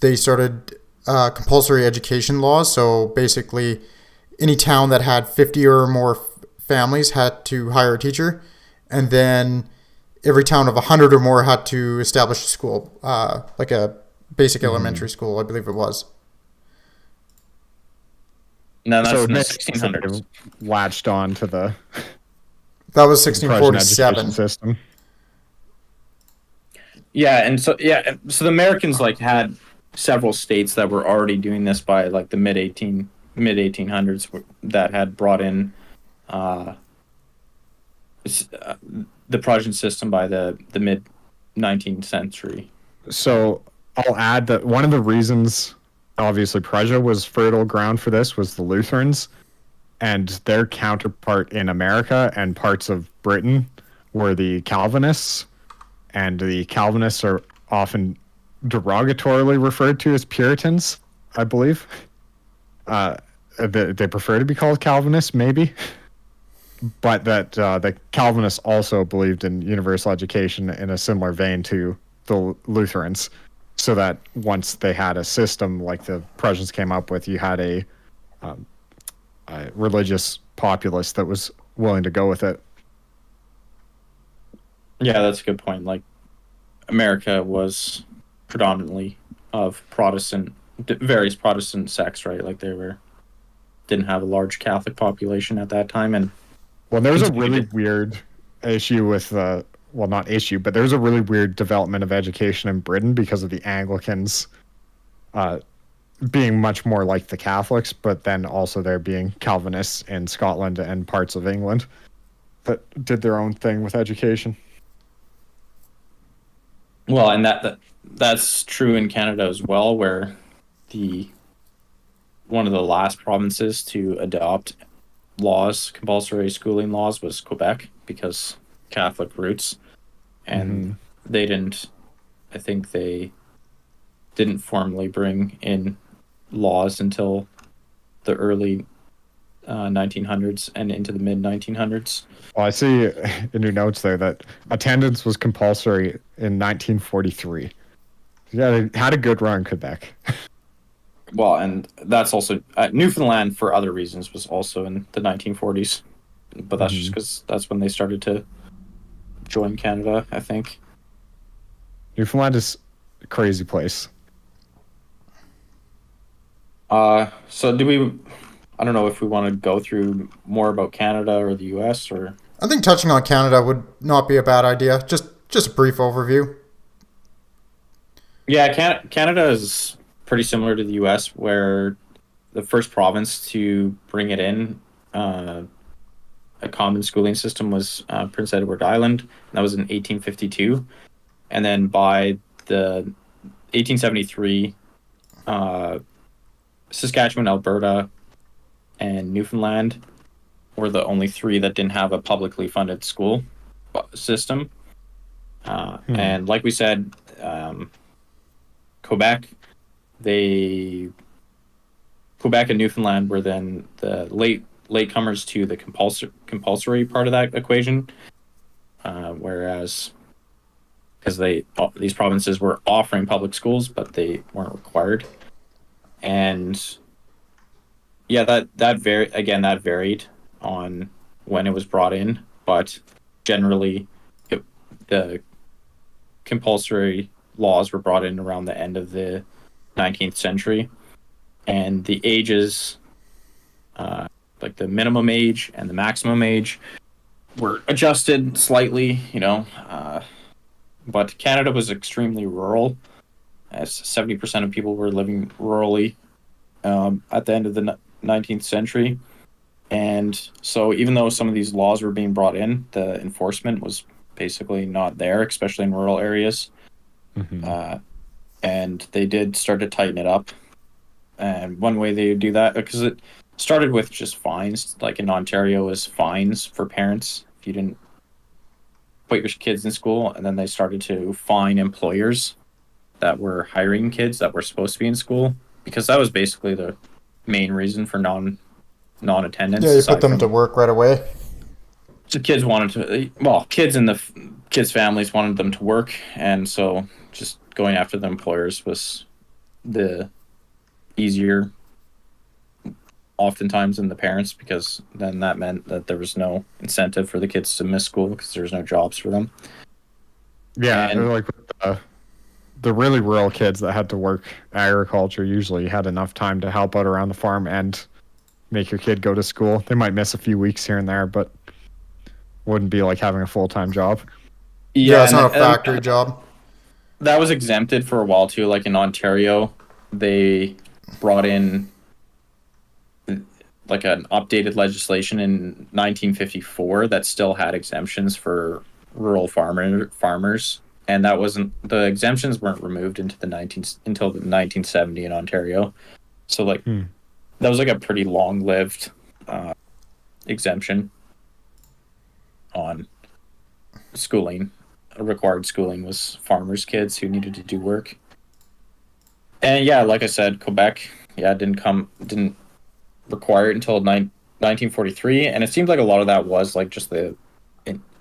They started compulsory education laws. So basically, any town that had 50 or more families had to hire a teacher, and then every town of 100 or more had to establish a school, like a basic elementary school, I believe it was. No, that's so in the 1600s. Latched on to the that was Prussian 1647 education system. Yeah, and so the Americans like had several states that were already doing this by like the mid 1800s that had brought in the Prussian system by the mid 19th century. So I'll add that one of the reasons, obviously, Prussia was fertile ground for this was the Lutherans, and their counterpart in America and parts of Britain were the Calvinists, and the Calvinists are often derogatorily referred to as Puritans, I believe. They prefer to be called Calvinists, maybe. but that the Calvinists also believed in universal education in a similar vein to the Lutherans, so that once they had a system like the Prussians came up with, you had a religious populace that was willing to go with it. Yeah, that's a good point. Like, America was predominantly of various Protestant sects, right? Like, didn't have a large Catholic population at that time, and Well, there's a continued really to- weird issue with well, not issue, but there's a really weird development of education in Britain because of the Anglicans being much more like the Catholics, but then also there being Calvinists in Scotland and parts of England that did their own thing with education. Well, and that's true in Canada as well, where the one of the last provinces to adopt compulsory schooling laws, was Quebec, because Catholic roots, and they didn't. I think they didn't formally bring in laws until the early 1900s and into the mid 1900s. Well, I see in your notes there that attendance was compulsory in 1943. Yeah, they had a good run, Quebec. Well, and that's also Newfoundland, for other reasons, was also in the 1940s, but that's just because that's when they started to join Canada, I think. Newfoundland is a crazy place. So do we? I don't know if we want to go through more about Canada or the U.S. or. I think touching on Canada would not be a bad idea. Just a brief overview. Yeah, Canada is pretty similar to the U.S., where the first province to bring it in, a common schooling system, was Prince Edward Island. And that was in 1852. And then by the 1873, Saskatchewan, Alberta, and Newfoundland were the only three that didn't have a publicly funded school system. And like we said, Quebec and Newfoundland were then the latecomers to the compulsory part of that equation, whereas because these provinces were offering public schools, but they weren't required. And yeah, that varied on when it was brought in, but generally the compulsory laws were brought in around the end of the 19th century, and the ages, like the minimum age and the maximum age, were adjusted slightly, but Canada was extremely rural, as 70% of people were living rurally at the end of the 19th century. And so even though some of these laws were being brought in, the enforcement was basically not there, especially in rural areas. And they did start to tighten it up. And one way they do that, because it started with just fines, like in Ontario, was fines for parents if you didn't put your kids in school, and then they started to fine employers that were hiring kids that were supposed to be in school, because that was basically the main reason for non-attendance. Yeah, you put them to work right away. The kids wanted to, well, kids and the kids' families wanted them to work, and so just going after the employers was the easier oftentimes than the parents, because then that meant that there was no incentive for the kids to miss school because there was no jobs for them. Yeah, And- like the really rural kids that had to work agriculture usually had enough time to help out around the farm and make your kid go to school. They might miss a few weeks here and there, but wouldn't be like having a full-time job. Yeah, it's and- not a and factory job. that was exempted for a while too. Like in Ontario, they brought in like an updated legislation in 1954 that still had exemptions for rural farmers, and that wasn't, the exemptions weren't removed until the 1970 in Ontario. So like that was like a pretty long-lived exemption on schooling. Required schooling was farmers' kids who needed to do work. And yeah, like I said, Quebec, didn't require it until 1943, and it seems like a lot of that was like just the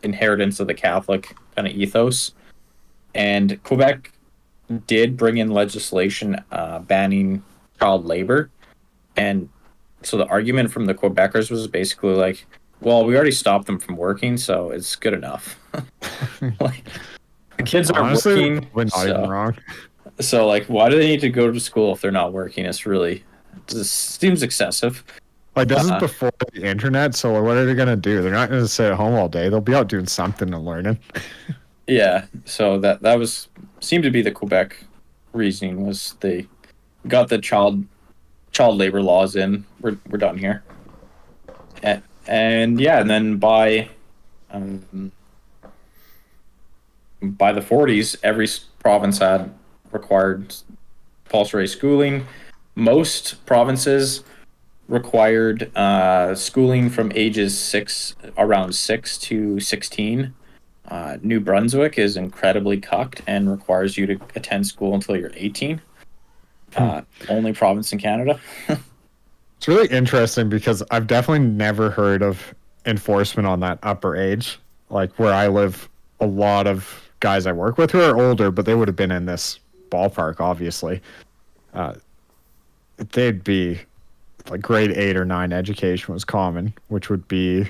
inheritance of the Catholic kind of ethos. And Quebec did bring in legislation banning child labor, and so the argument from the Quebecers was basically like, well, we already stopped them from working, so it's good enough. Like the kids aren't Honestly, working, we're not even wrong. so like, why do they need to go to school if they're not working? It's really, it just seems excessive. Like, this is Uh, before the internet, so what are they gonna do? They're not gonna sit at home all day. They'll be out doing something and learning. yeah, so that was seemed to be the Quebec reasoning was they got the child labor laws in. We're done here, and yeah, and then by the 40s, every province had required compulsory schooling. Most provinces required schooling from ages around 6 to 16. New Brunswick is incredibly cucked and requires you to attend school until you're 18. Only province in Canada. It's really interesting because I've definitely never heard of enforcement on that upper age. Like where I live, a lot of guys I work with who are older, but they would have been in this ballpark, obviously. Uh, they'd be like grade 8 or 9 education was common, which would be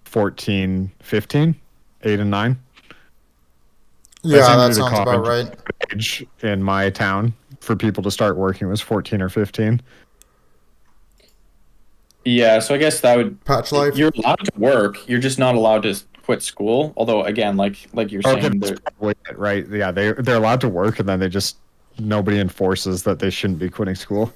14, 15, 8 and 9. Yeah, seemed to that be the sounds about common right. age in my town for people to start working was 14 or 15. Yeah, so I guess that would Patch life. you're allowed to work. You're just not allowed to quit school. Although again, like you're Okay, saying, that's probably it, right? Yeah, they're allowed to work, and then they just nobody enforces that they shouldn't be quitting school.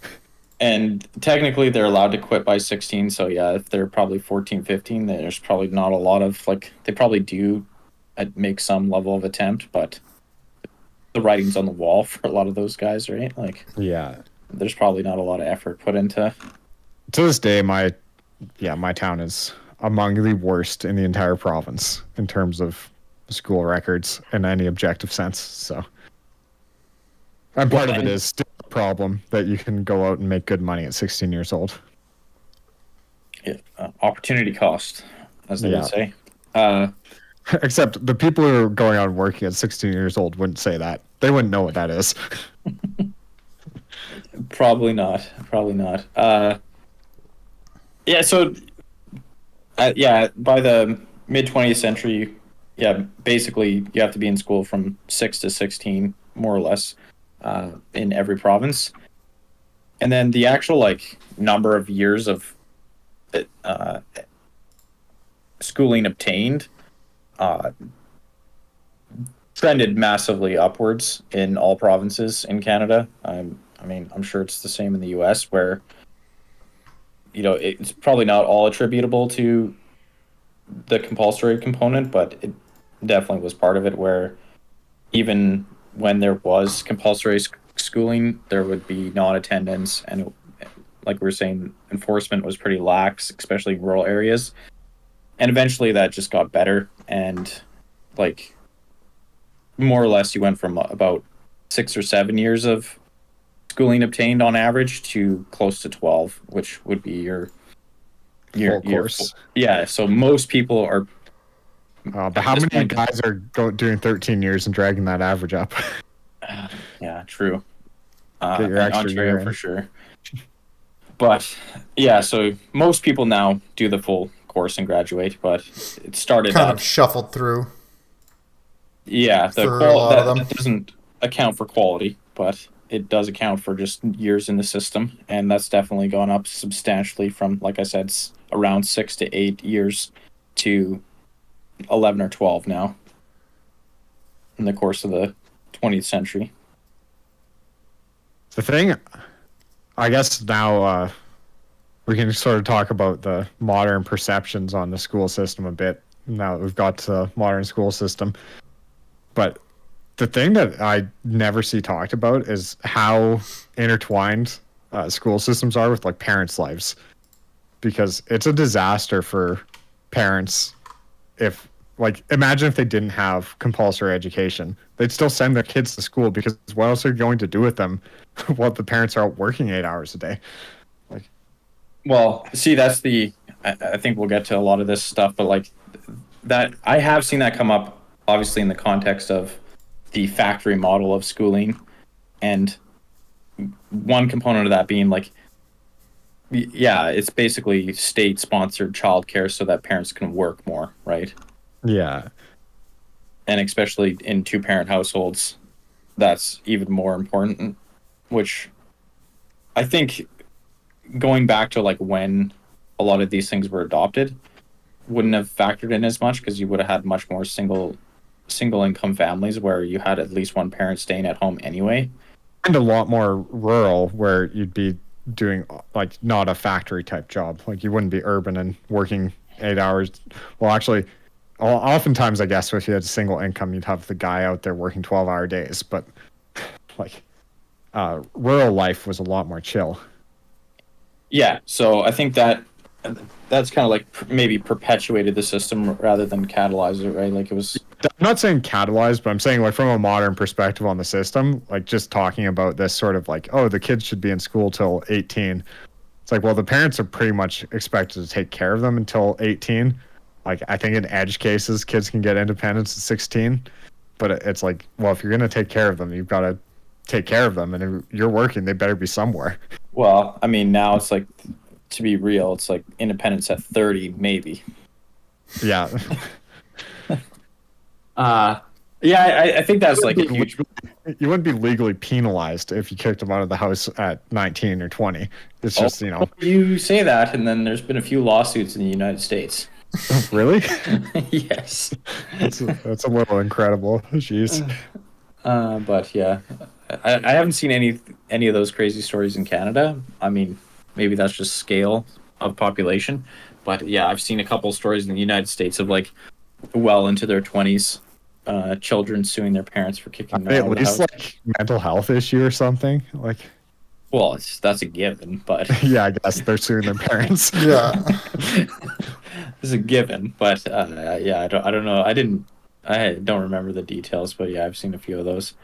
and technically they're allowed to quit by 16. So yeah, if they're probably 14, 15, there's probably not a lot of like they probably do make some level of attempt, but the writing's on the wall for a lot of those guys, right? Like Yeah. there's probably not a lot of effort put into. To this day, my town is among the worst in the entire province in terms of school records in any objective sense. So, and part of it is still a problem that you can go out and make good money at 16 years old. Yeah, opportunity cost, as they Yeah. would say. Except the people who are going out and working at 16 years old wouldn't say that. They wouldn't know what that is. Probably not. Probably not. Yeah. So, yeah, by the mid 20th century, yeah, basically you have to be in school from 6 to 16, more or less, in every province, and then the actual like number of years of schooling obtained trended massively upwards in all provinces in Canada. I mean, I'm sure it's the same in the U.S. where, you know, it's probably not all attributable to the compulsory component, but it definitely was part of it where even when there was compulsory schooling, there would be non-attendance, and like we were saying, enforcement was pretty lax, especially in rural areas. And eventually that just got better, and like more or less you went from about 6 or 7 years of schooling obtained on average to close to 12, which would be your Full course. Yeah, so most people are But how many guys are doing 13 years and dragging that average up? yeah, true. Get your in extra Ontario year for in. sure. But yeah, so most people now do the full course and graduate, but it started Kind out of shuffled through. yeah, for a lot of them. that doesn't account for quality, but it does account for just years in the system, and that's definitely gone up substantially from, like I said, around 6 to 8 years to 11 or 12 now in the course of the 20th century. The thing, I guess now we can sort of talk about the modern perceptions on the school system a bit now that we've got the modern school system. But the thing that I never see talked about is how intertwined school systems are with like parents' lives, because it's a disaster for parents if like imagine if they didn't have compulsory education. They'd still send their kids to school because what else are you going to do with them while the parents are out working 8 hours a day? Like Well, see, that's the. I think we'll get to a lot of this stuff, but like that, I have seen that come up, obviously, in the context of the factory model of schooling, and one component of that being like, yeah, it's basically state-sponsored childcare so that parents can work more, right? Yeah. And especially in two-parent households, that's even more important. Which I think, going back to like when a lot of these things were adopted, wouldn't have factored in as much because you would have had much more single income families where you had at least one parent staying at home anyway. And a lot more rural where you'd be doing like not a factory type job. Like you wouldn't be urban and working 8 hours. Well, actually, oftentimes I guess if you had a single income, you'd have the guy out there working 12-hour days. But like rural life was a lot more chill. Yeah, so I think that's kind of like maybe perpetuated the system rather than catalyzed it, right? Like it was. I'm not saying catalyzed, but I'm saying like from a modern perspective on the system, like just talking about this sort of like, oh, the kids should be in school till 18. It's like, well, the parents are pretty much expected to take care of them until 18. Like I think in edge cases, kids can get independence at 16, but it's like, well, if you're gonna take care of them, you've got to take care of them, and if you're working, they better be somewhere. Well, I mean, now it's like, to be real, it's like independence at 30, maybe. Yeah. Yeah, I think that's like a huge. You wouldn't be legally penalized if you kicked them out of the house at 19 or 20. It's just, you know. You say that, and then there's been a few lawsuits in the United States. Really? Yes. That's a little incredible. Jeez. But yeah, I haven't seen any of those crazy stories in Canada. I mean, maybe that's just scale of population. But yeah, I've seen a couple stories in the United States of like well into their 20s, children suing their parents for kicking them out At of the least house. like mental health issue or something. Like, Well, that's a given, but yeah, I guess they're suing their parents. Yeah. it's a given. But yeah, I don't know. I don't remember the details, but yeah, I've seen a few of those.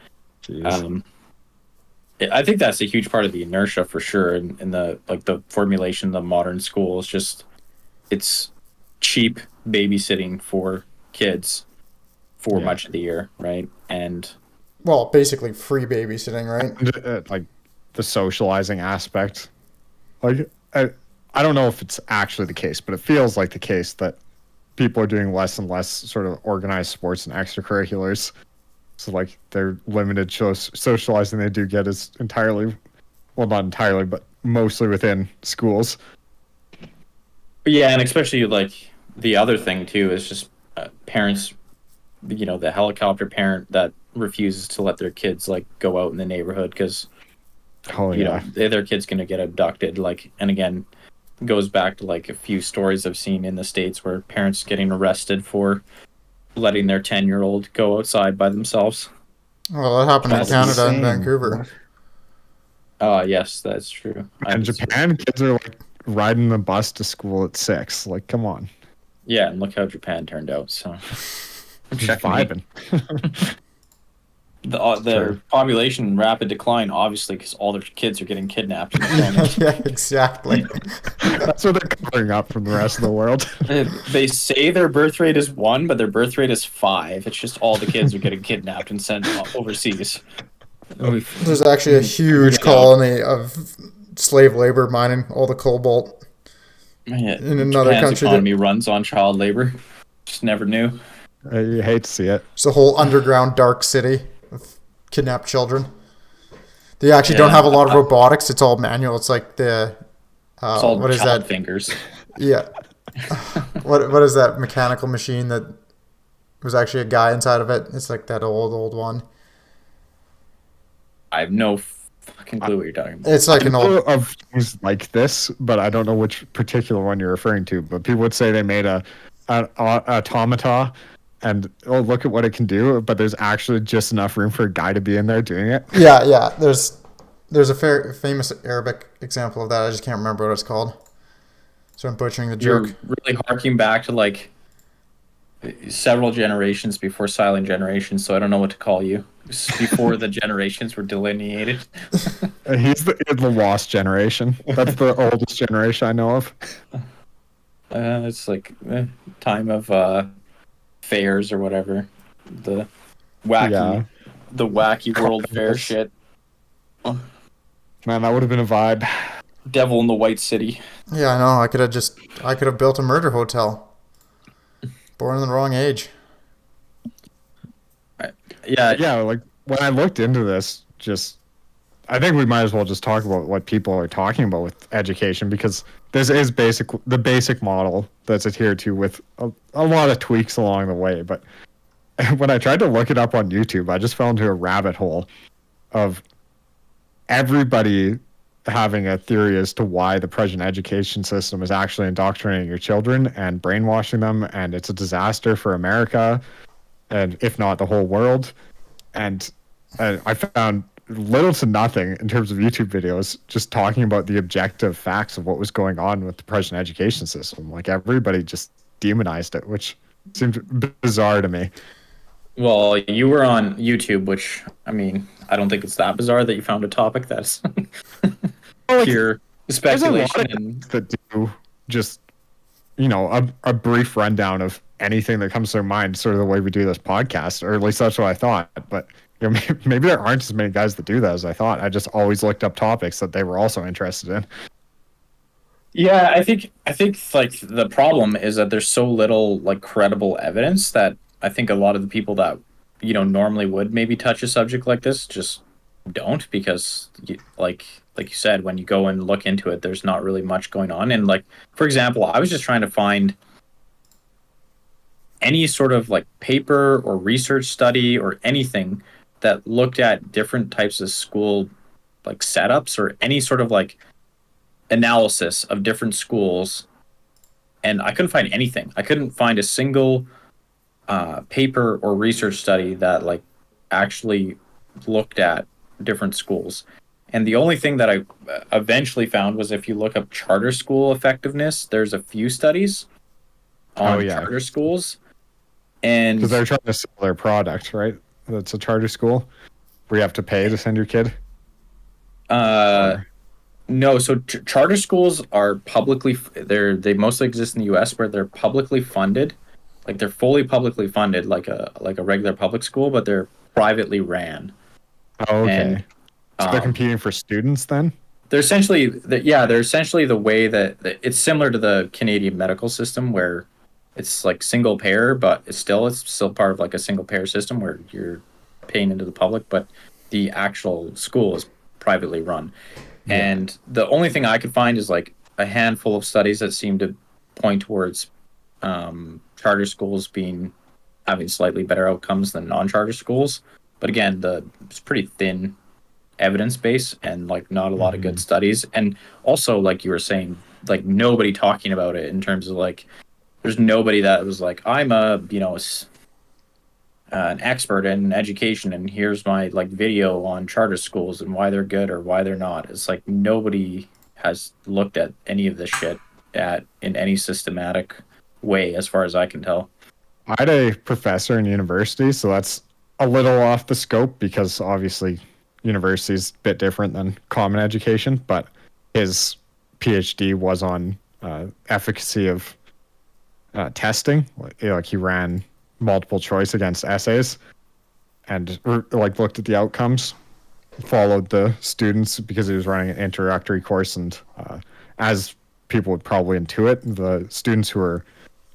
Jeez. I think that's a huge part of the inertia for sure in the like the formulation of the modern school is just it's cheap babysitting for kids for much of the year, right? And Well, basically free babysitting, right? Like the socializing aspect. Like, I don't know if it's actually the case, but it feels like the case that people are doing less and less sort of organized sports and extracurriculars. So like their limited socializing they do get is entirely, well, not entirely, but mostly within schools. yeah, and especially like the other thing too is just parents, you know, the helicopter parent that refuses to let their kids like go out in the neighborhood because Oh you yeah. know their kid's gonna get abducted. Like, and again, goes back to like a few stories I've seen in the States where parents getting arrested for letting their 10-year-old go outside by themselves. Well, that happened in That's Canada and insane. Vancouver. Yes, that's true. In Japan, kids are like riding the bus to school at 6. Like, come on. Yeah, and look how Japan turned out. So Just vibing. their True. population in rapid decline, obviously, because all their kids are getting kidnapped. Yeah, exactly. That's what they're covering up from the rest of the world. They say their birth rate is 1, but their birth rate is 5. It's just all the kids are getting kidnapped and sent overseas. There's actually a huge colony of slave labor mining all the cobalt Yeah, in another Japan's country. economy runs on child labor. Just never knew. You hate to see it. It's a whole underground dark city of kidnapped children. They actually don't have a lot of robotics. It's all manual. It's like the It's all what is child that? fingers. Yeah. What is that mechanical machine that was actually a guy inside of it? It's like that old one. I have no fucking clue what you're talking about. It's like I an know old. of things like this, but I don't know which particular one you're referring to. But people would say they made a automata, and oh, look at what it can do. But there's actually just enough room for a guy to be in there doing it. Yeah. There's a famous Arabic example of that. I just can't remember what it's called. So I'm butchering the You're joke. really harking back to like several generations before silent generation, so I don't know what to call you. Before the generations were delineated. He's the lost generation. That's the oldest generation I know of. It's like time of fairs or whatever. The wacky, Yeah. the wacky world fair Carnivals. shit. Man, that would have been a vibe. Devil in the White City. Yeah, I know. I could have built a murder hotel. Born in the wrong age. Yeah, Yeah, like when I looked into this, just I think we might as well just talk about what people are talking about with education, because this is the basic model that's adhered to with a lot of tweaks along the way. But when I tried to look it up on YouTube, I just fell into a rabbit hole of everybody having a theory as to why the present education system is actually indoctrinating your children and brainwashing them, and it's a disaster for America, and if not the whole world. And I found little to nothing in terms of YouTube videos just talking about the objective facts of what was going on with the present education system. Like everybody just demonized it, which seemed bizarre to me. well, you were on YouTube, which I mean, I don't think it's that bizarre that you found a topic that's Well, like, pure there's a lot speculation of and guys that do just, a brief rundown of anything that comes to their mind, sort of the way we do this podcast, or at least that's what I thought. But maybe there aren't as many guys that do that as I thought. I just always looked up topics that they were also interested in. yeah, I think like the problem is that there's so little like credible evidence that I think a lot of the people that normally would maybe touch a subject like this just don't, because like you said, when you go and look into it, there's not really much going on. And like, for example, I was just trying to find any sort of like paper or research study or anything that looked at different types of school like setups or any sort of like analysis of different schools, and I couldn't find anything. I couldn't find a single paper or research study that like actually looked at different schools. And the only thing that I eventually found was if you look up charter school effectiveness, there's a few studies Oh on yeah, charter schools, and because they're trying to sell their product, right? That's a charter school where you have to pay to send your kid. Or- no, so charter schools are they mostly exist in the US where they're publicly funded. Like they're fully publicly funded like a regular public school, but they're privately ran. oh, okay. And So they're um, competing for students then? they're essentially the way that it's similar to the Canadian medical system where it's like single payer, but it's still part of like a single payer system where you're paying into the public, but the actual school is privately run. Yeah. And the only thing I could find is like a handful of studies that seem to point towards charter schools having slightly better outcomes than non-charter schools. But again, it's pretty thin evidence base and like not a lot of good studies. And also, like you were saying, like nobody talking about it in terms of like, there's nobody that was like, I'm an expert in education, and here's my like video on charter schools and why they're good or why they're not. It's like nobody has looked at any of this shit in any systematic way, as far as I can tell. I had a professor in university, so that's a little off the scope because obviously university is a bit different than common education, but his PhD was on efficacy of testing. Like he ran multiple choice against essays and like looked at the outcomes, followed the students because he was running an introductory course, and as people would probably intuit, the students who were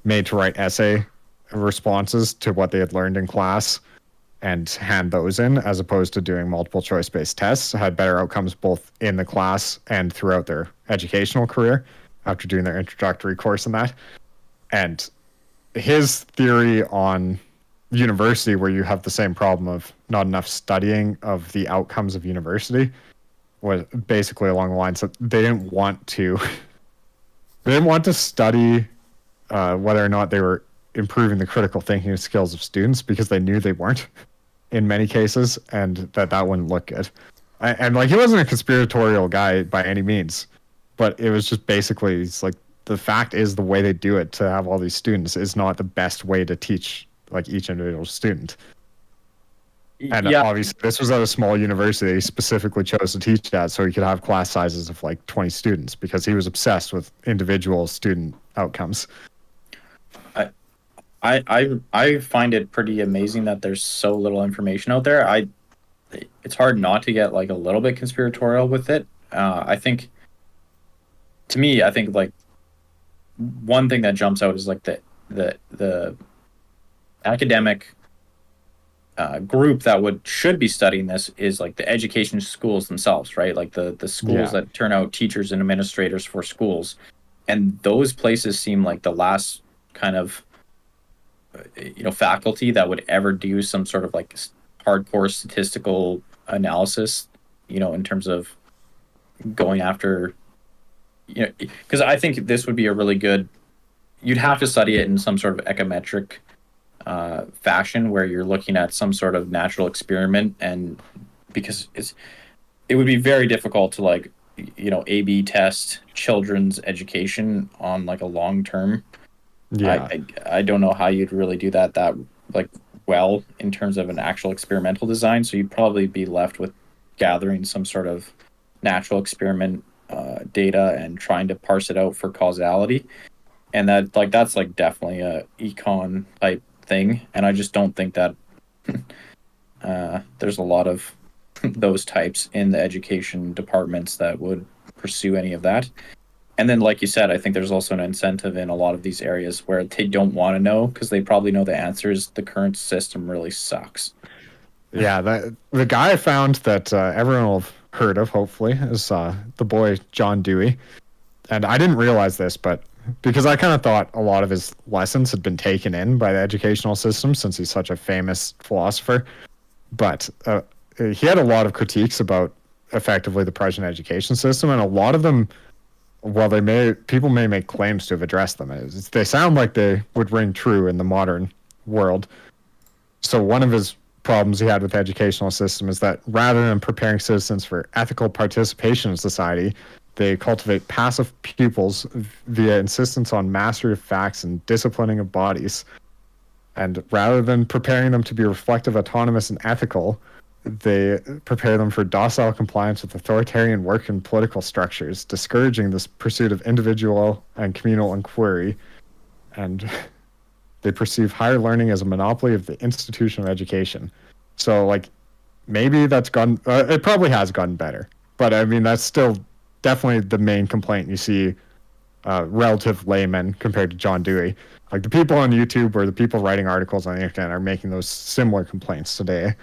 made to write essay responses to what they had learned in class and hand those in, as opposed to doing multiple choice based tests, had better outcomes both in the class and throughout their educational career after doing their introductory course in that. And his theory on university, where you have the same problem of not enough studying of the outcomes of university, was basically along the lines that they didn't want to study whether or not they were improving the critical thinking skills of students, because they knew they weren't in many cases, and that wouldn't look good. And like, he wasn't a conspiratorial guy by any means, but it was just basically, it's like the fact is the way they do it to have all these students is not the best way to teach like each individual student. And Yeah, obviously, this was at a small university. He specifically chose to teach that so he could have class sizes of like 20 students because he was obsessed with individual student outcomes. I find it pretty amazing that there's so little information out there. It's hard not to get like a little bit conspiratorial with it. I think, to me, I think like one thing that jumps out is like the academic group that should be studying this is like the education schools themselves, right? Like the schools that turn out teachers and administrators for schools, and those places seem like the last kind of faculty that would ever do some sort of like hardcore statistical analysis, in terms of going after, because I think this would be a really good. You'd have to study it in some sort of econometric fashion where you're looking at some sort of natural experiment, and because it would be very difficult to like A/B test children's education on like a long term. Yeah. I don't know how you'd really do that like well in terms of an actual experimental design, so you'd probably be left with gathering some sort of natural experiment data and trying to parse it out for causality, and that's like definitely a econ type thing, and I just don't think that there's a lot of those types in the education departments that would pursue any of that. And then, like you said, I think there's also an incentive in a lot of these areas where they don't want to know because they probably know the answers. The current system really sucks. Yeah, the guy I found that everyone will have heard of, hopefully, is the boy John Dewey. And I didn't realize this, but because I kind of thought a lot of his lessons had been taken in by the educational system since he's such a famous philosopher. But he had a lot of critiques about effectively the present education system, and a lot of them, while people may make claims to have addressed them, they sound like they would ring true in the modern world. So one of his problems he had with the educational system is that rather than preparing citizens for ethical participation in society, they cultivate passive pupils via insistence on mastery of facts and disciplining of bodies. And rather than preparing them to be reflective, autonomous, and ethical, they prepare them for docile compliance with authoritarian work and political structures, discouraging this pursuit of individual and communal inquiry. And they perceive higher learning as a monopoly of the institution of education. So, like, maybe that's gone. It probably has gotten better, but I mean, that's still definitely the main complaint you see. Relative laymen compared to John Dewey. Like the people on YouTube or the people writing articles on the internet are making those similar complaints today.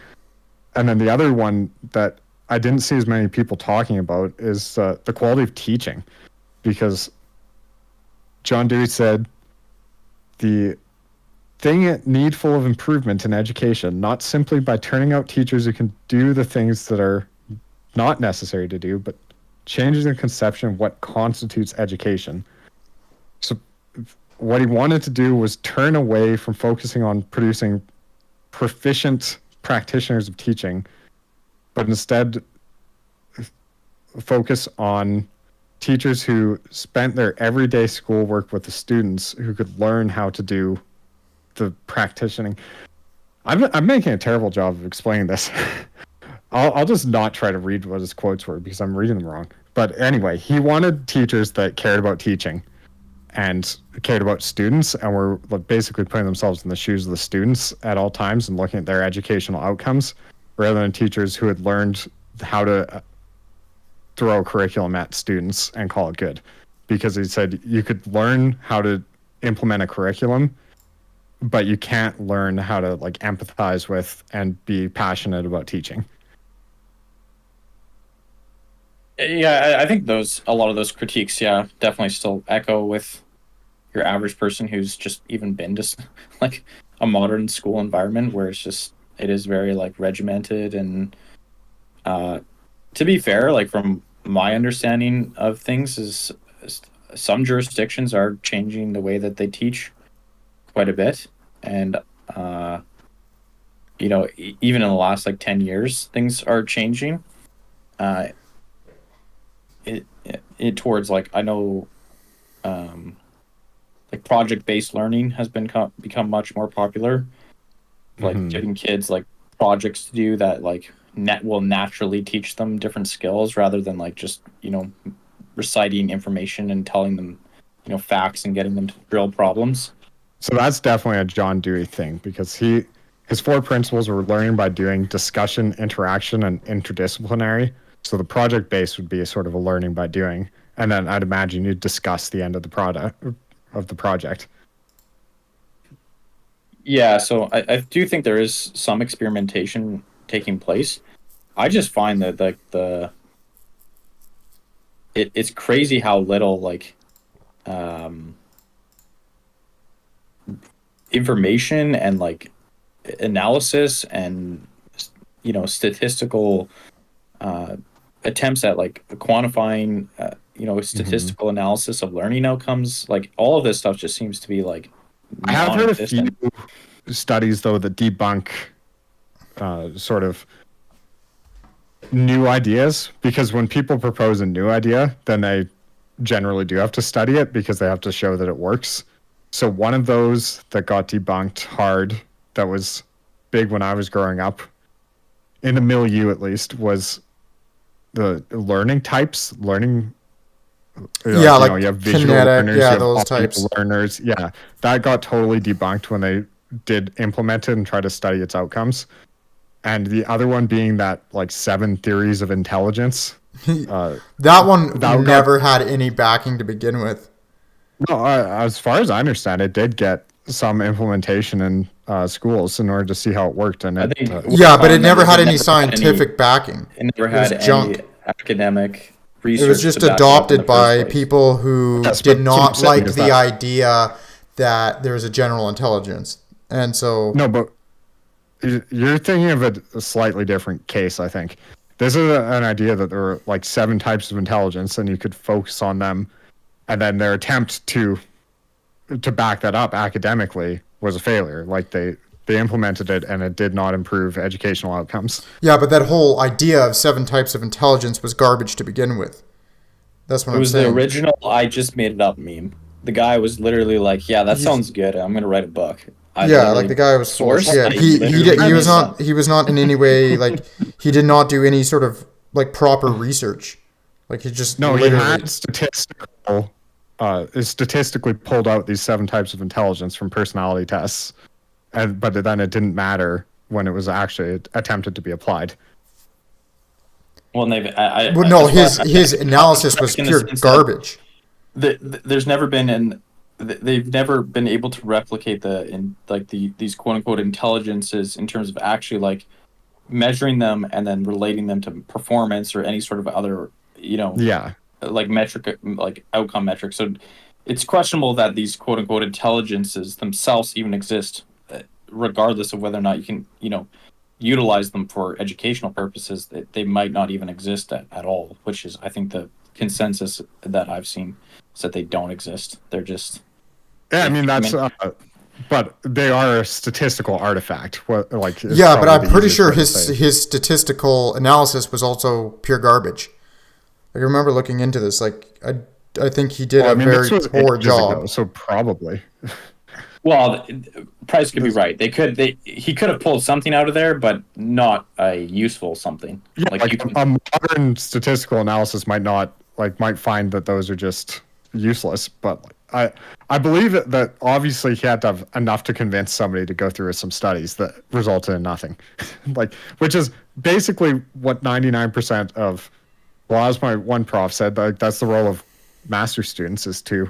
And then the other one that I didn't see as many people talking about is the quality of teaching, because John Dewey said the thing needful of improvement in education, not simply by turning out teachers who can do the things that are not necessary to do, but changing the conception of what constitutes education. So what he wanted to do was turn away from focusing on producing proficient practitioners of teaching, but instead focus on teachers who spent their everyday schoolwork with the students who could learn how to do the practicing. I'm making a terrible job of explaining this. I'll just not try to read what his quotes were because I'm reading them wrong. But anyway, he wanted teachers that cared about teaching and cared about students and were basically putting themselves in the shoes of the students at all times and looking at their educational outcomes, rather than teachers who had learned how to throw a curriculum at students and call it good. Because he said you could learn how to implement a curriculum, but you can't learn how to like empathize with and be passionate about teaching. Yeah, I think a lot of those critiques, yeah, definitely still echo with your average person who's just even been to like a modern school environment where it is very like regimented. And to be fair, like from my understanding of things is some jurisdictions are changing the way that they teach quite a bit. And even in the last like 10 years, things are changing. It towards like I know project-based learning has become much more popular. Like giving kids like projects to do that like will naturally teach them different skills rather than like just reciting information and telling them facts and getting them to drill problems. So that's definitely a John Dewey thing, because his 4 principles were learning by doing, discussion, interaction, and interdisciplinary. So the project base would be a sort of a learning by doing, and then I'd imagine you'd discuss the end of the project. Yeah, so I do think there is some experimentation taking place. I just find that like it's crazy how little like information and like analysis and statistical attempts at like quantifying statistical analysis of learning outcomes, like all of this stuff just seems to be like I have heard a few studies though that debunk sort of new ideas, because when people propose a new idea, then they generally do have to study it because they have to show that it works. So one of those that got debunked hard, that was big when I was growing up, in the milieu at least, was the learning types. Learning, like you have visual kinetic, learners, you have those audio types. learners. Yeah, that got totally debunked when they did implement it and try to study its outcomes. And the other one being that like 7 theories of intelligence. That one never had any backing to begin with. No, as far as I understand, it did get some implementation in schools in order to see how it worked. And but it never had any scientific backing. It never had any academic research. It was just adopted by people who did not like the idea that there's a general intelligence. And so... No, but you're thinking of a slightly different case, I think. This is an idea that there were like 7 types of intelligence and you could focus on them. And then their attempt to back that up academically was a failure. Like they implemented it and it did not improve educational outcomes. Yeah, but that whole idea of 7 types of intelligence was garbage to begin with. That's what I'm saying. It was the original I just made it up meme. The guy was literally like, yeah, that sounds good. I'm going to write a book. Like the guy was sourced. Yeah, he was not in any way like, he did not do any sort of like proper research. Like he just he had statistically pulled out these 7 types of intelligence from personality tests, but then it didn't matter when it was actually attempted to be applied. Well, his analysis was pure garbage. There's never been they've never been able to replicate these quote unquote intelligences in terms of actually like measuring them and then relating them to performance or any sort of other like metric, like outcome metrics. So it's questionable that these quote unquote intelligences themselves even exist, regardless of whether or not you can utilize them for educational purposes. They might not even exist at all, which is I think the consensus that I've seen is that they don't exist. They're just but they are a statistical artifact. But I'm pretty sure his statistical analysis was also pure garbage. Like, I remember looking into this. Like, I think he did a very poor job. So probably. Well, Price could be right. He could have pulled something out of there, but not a useful something. Yeah, a modern statistical analysis might find that those are just useless. But I believe that obviously he had to have enough to convince somebody to go through some studies that resulted in nothing. Which is basically what 99% of, as my one prof said, that's the role of master students, is to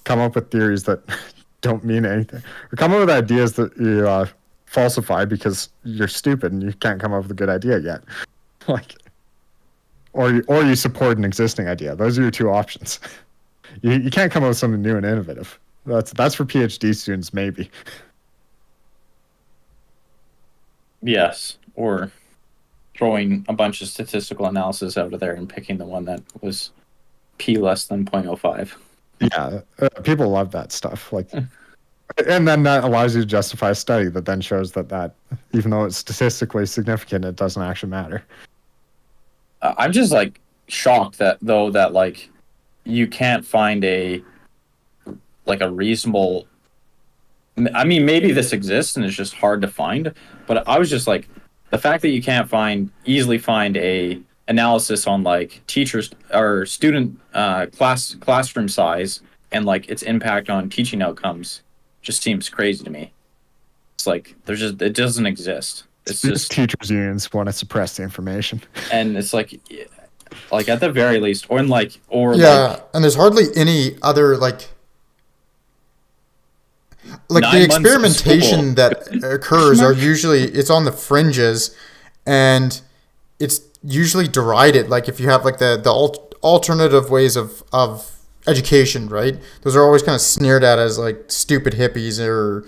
come up with theories that don't mean anything, or come up with ideas that you falsify because you're stupid and you can't come up with a good idea yet, or you support an existing idea. Those are your 2 options. You can't come up with something new and innovative. That's for PhD students, maybe. Yes, or throwing a bunch of statistical analysis out of there and picking the one that was p less than 0.05. Yeah, people love that stuff. And then that allows you to justify a study that then shows that even though it's statistically significant, it doesn't actually matter. I'm just shocked that you can't find a like a reasonable. I mean, maybe this exists and it's just hard to find. But I was just like, the fact that you can't easily find a analysis on like teachers or student classroom size and like its impact on teaching outcomes just seems crazy to me. It's like it doesn't exist. It's just teachers unions want to suppress the information. And it's like at the very least, or and there's hardly any other like the experimentation that occurs are usually it's on the fringes, and it's usually derided. Like if you have like the alternative ways of education, right? Those are always kind of sneered at as like stupid hippies or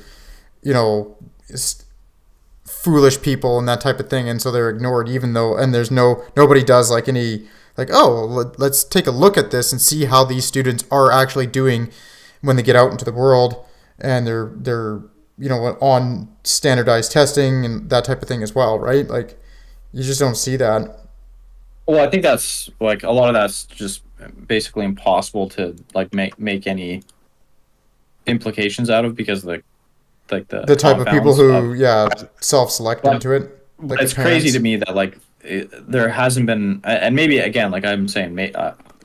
foolish people and that type of thing, and so they're ignored. Even though there's nobody does like any like, oh, let's take a look at this and see how these students are actually doing when they get out into the world. And they're on standardized testing and that type of thing as well, right? Like you just don't see that. Well, I think that's like a lot of that's just basically impossible to like make any implications out of because the type of people who self-select into it. Like it's crazy to me that like there hasn't been, and maybe again like I'm saying,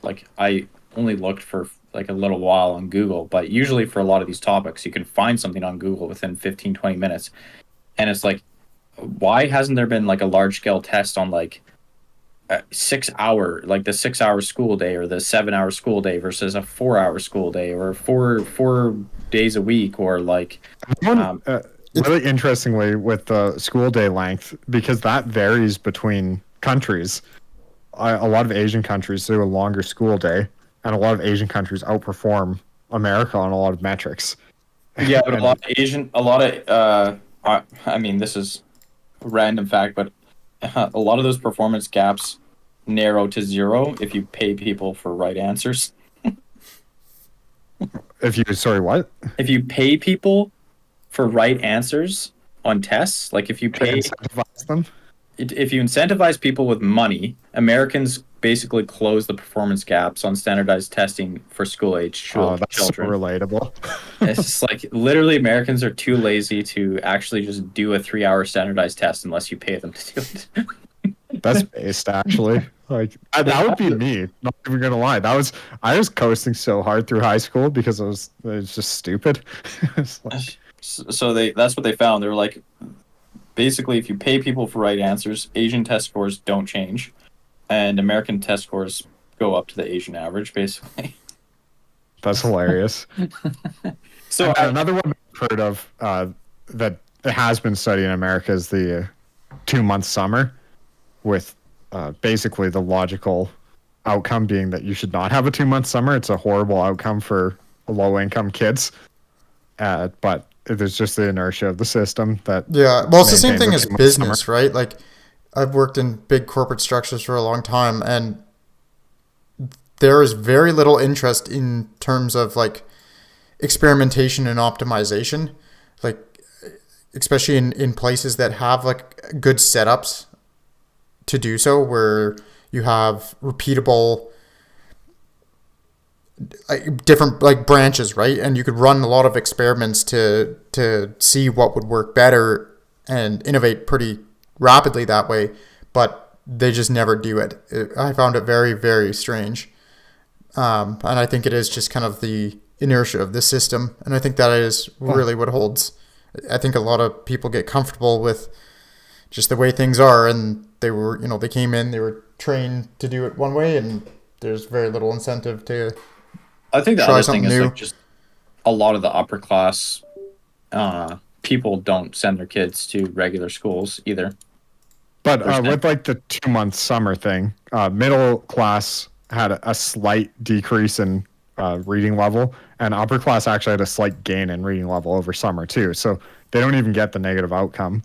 like I only looked for like a little while on Google, but usually for a lot of these topics you can find something on Google within 15-20 minutes, and it's like, why hasn't there been like a large scale test on like the 6 hour school day or the 7 hour school day versus a 4 hour school day or four days a week, or like really interestingly with the school day length, because that varies between countries. A lot of Asian countries do a longer school day, and a lot of Asian countries outperform America on a lot of metrics. Yeah, but I mean, this is a random fact, but a lot of those performance gaps narrow to zero if you pay people for right answers. If you pay people for right answers on tests, like if you incentivize them? If you incentivize people with money, Americans basically close the performance gaps on standardized testing for school-age children. That's so relatable. It's just like literally Americans are too lazy to actually just do a 3-hour standardized test unless you pay them to do it. That's based actually. Like that would be me. Not even gonna lie. I was coasting so hard through high school because it was just stupid. So that's what they found. They were like, basically, if you pay people for right answers, Asian test scores don't change, and American test scores go up to the Asian average, basically. That's hilarious. So another one I've heard of that has been studied in America is the 2-month summer, with basically the logical outcome being that you should not have a 2-month summer. It's a horrible outcome for low-income kids, but there's just the inertia of the system that it's the same thing as business summer. Right? Like I've worked in big corporate structures for a long time, and there is very little interest in terms of like experimentation and optimization, like especially in places that have like good setups to do so, where you have repeatable different like branches, right? And you could run a lot of experiments to see what would work better and innovate pretty rapidly that way, but they just never do it. I found it very, very strange. And I think it is just kind of the inertia of the system. And I think that is really what holds. I think a lot of people get comfortable with just the way things are, and they were, they came in, they were trained to do it one way, and there's very little incentive to I think the other thing is like just a lot of the upper class people don't send their kids to regular schools either. But with like the 2-month summer thing, middle class had a slight decrease in reading level, and upper class actually had a slight gain in reading level over summer too. So they don't even get the negative outcome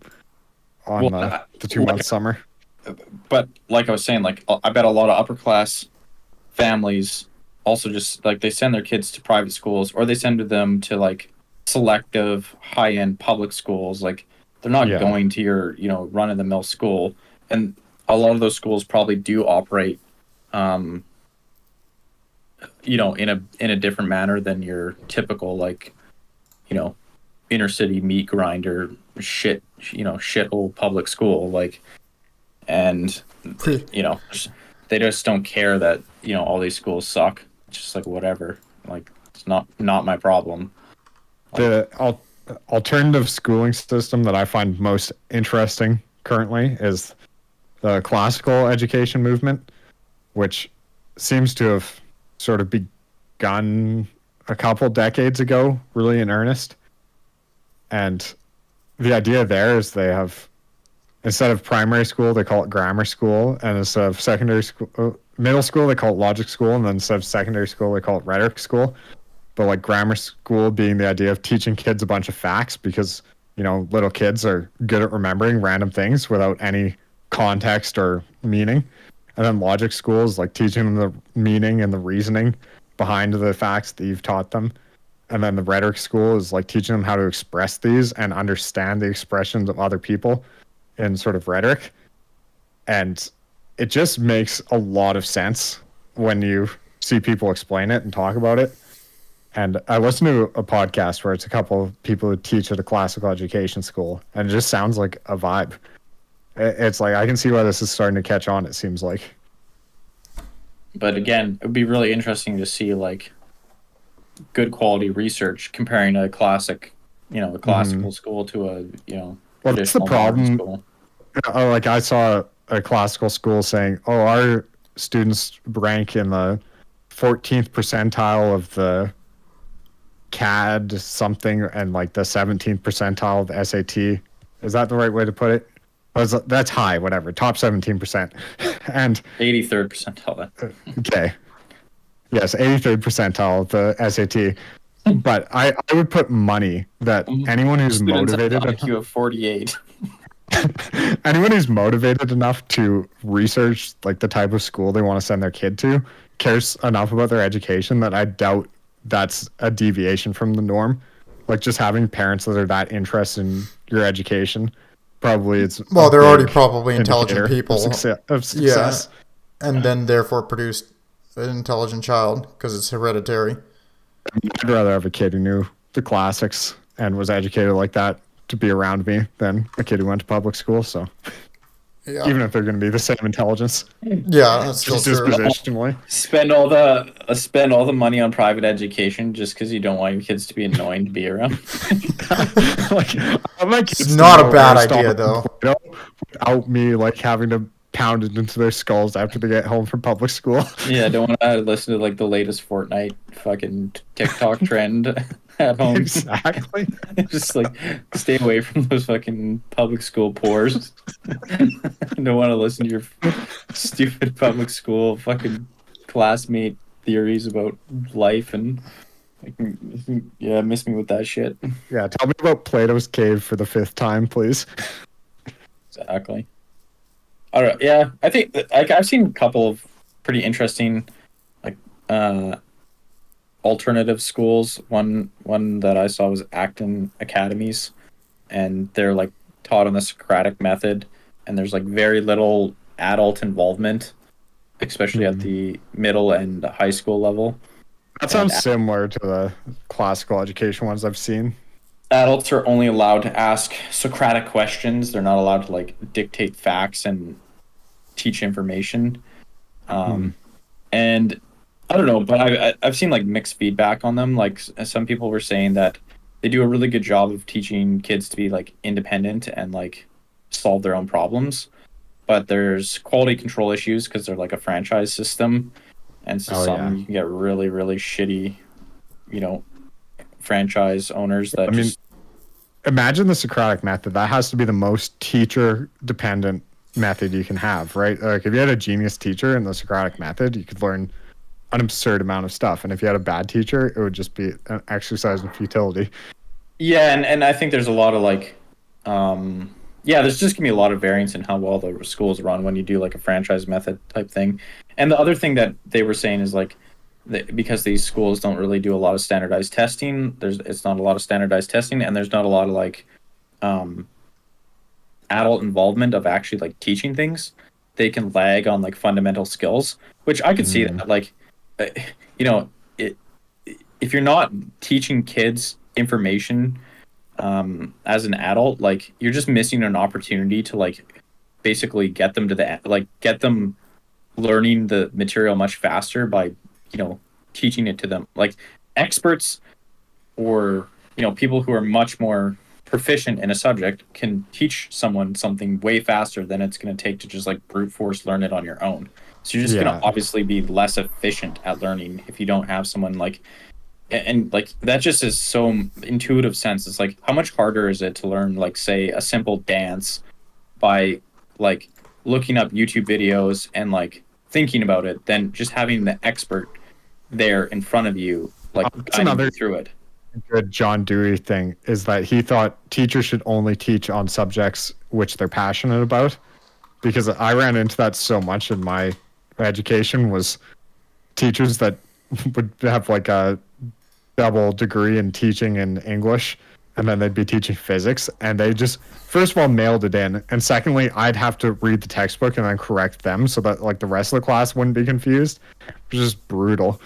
on the 2-month summer. But like I was saying, like I bet a lot of upper class families also just like they send their kids to private schools, or they send them to like selective high-end public schools. Like they're not going to your run-of-the-mill school, and a lot of those schools probably do operate in a different manner than your typical like, inner city meat grinder shithole public school, like, and they just don't care that all these schools suck. It's just like whatever, like it's not my problem. The alternative schooling system that I find most interesting currently is the classical education movement, which seems to have sort of begun a couple decades ago, really in earnest. And the idea there is they have, instead of primary school, they call it grammar school, and instead of secondary school, middle school, they call it logic school, and then instead of secondary school, they call it rhetoric school. But like grammar school being the idea of teaching kids a bunch of facts because, little kids are good at remembering random things without any context or meaning. And then logic school is like teaching them the meaning and the reasoning behind the facts that you've taught them. And then the rhetoric school is like teaching them how to express these and understand the expressions of other people in sort of rhetoric. And it just makes a lot of sense when you see people explain it and talk about it. And I listened to a podcast where it's a couple of people who teach at a classical education school, and it just sounds like a vibe. It's like, I can see why this is starting to catch on, it seems like. But again, it would be really interesting to see like good quality research comparing a classic, a classical school to a, well, that's the traditional modern problem. school. Like I saw a classical school saying, "Oh, our students rank in the 14th percentile of the CAD something and like the 17th percentile of the SAT." Is that the right way to put it? That's high, whatever. Top 17%. And 83rd percentile. okay. Yes, 83rd percentile of the SAT. But I would put money that anyone who's Students motivated have an IQ of 48. anyone who's motivated enough to research like the type of school they want to send their kid to cares enough about their education that I doubt that's a deviation from the norm. Like just having parents that are that interested in your education, probably it's Well, they're already probably intelligent people. Of success. Yeah, and then therefore produce an intelligent child because it's hereditary. I'd rather have a kid who knew the classics and was educated like that to be around me than a kid who went to public school. So Yeah, even if they're going to be the same intelligence, yeah, that's still just true. dispositionally. Spend all the money on private education just because you don't want your kids to be annoying to be around. Like, I like It's not a bad idea, though. Without me like having to pound it into their skulls after they get home from public school. Yeah, don't want to listen to like the latest Fortnite fucking TikTok trend at home. Exactly. Just like stay away from those fucking public school pores. Don't want to listen to your stupid public school fucking classmate theories about life and miss me with that shit. Yeah, tell me about Plato's cave for the 5th time, please. Exactly. All right. Yeah, I think like I've seen a couple of pretty interesting like alternative schools. One that I saw was Acton Academies, and they're like taught on the Socratic method, and there's like very little adult involvement, especially at the middle and high school level. That sounds similar to the classical education ones I've seen. Adults are only allowed to ask Socratic questions. They're not allowed to like dictate facts and teach information. And I don't know, but I've seen like mixed feedback on them. Like some people were saying that they do a really good job of teaching kids to be like independent and like solve their own problems. But there's quality control issues because they're like a franchise system. And so you can get really, really shitty, franchise owners that imagine the Socratic method. That has to be the most teacher dependent method you can have, right? Like if you had a genius teacher in the Socratic method, you could learn an absurd amount of stuff. And if you had a bad teacher, it would just be an exercise in futility. Yeah, and I think there's a lot of like there's just gonna be a lot of variance in how well the schools run when you do like a franchise method type thing. And the other thing that they were saying is like because these schools don't really do a lot of standardized testing, it's not a lot of standardized testing, and there's not a lot of like adult involvement of actually like teaching things. They can lag on like fundamental skills, which I could see that like you know, if you're not teaching kids information as an adult, like you're just missing an opportunity to like basically get them to get them learning the material much faster by teaching it to them. Like experts or people who are much more proficient in a subject can teach someone something way faster than it's going to take to just like brute force learn it on your own. So you're just going to obviously be less efficient at learning if you don't have someone like, and like that just is so intuitive sense. It's like, how much harder is it to learn, like, say, a simple dance by like looking up YouTube videos and like thinking about it than just having the expert there in front of you, like guiding you through it. Good John Dewey thing is that he thought teachers should only teach on subjects which they're passionate about, because I ran into that so much in my education, was teachers that would have like a double degree in teaching in English, and then they'd be teaching physics, and they just, first of all, mailed it in, and secondly, I'd have to read the textbook and then correct them so that like the rest of the class wouldn't be confused. It was just brutal.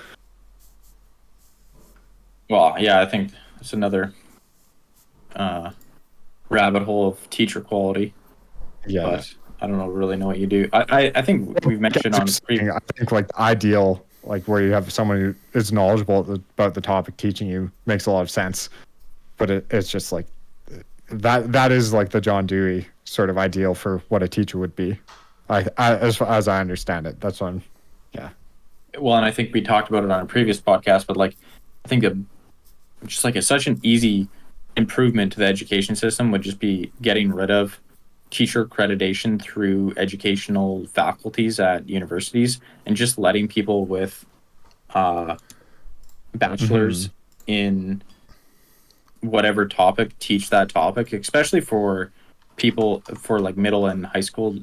Well, yeah, I think it's another rabbit hole of teacher quality. Yeah. But I don't really know what you do. I think we've mentioned on I think like the ideal, like where you have someone who is knowledgeable about the topic teaching you, makes a lot of sense. But it's just like that is like the John Dewey sort of ideal for what a teacher would be. As far as I understand it, that's one. Yeah. Well, and I think we talked about it on a previous podcast, but like I think just like such an easy improvement to the education system would just be getting rid of teacher accreditation through educational faculties at universities and just letting people with bachelors in whatever topic teach that topic, especially for people for like middle and high school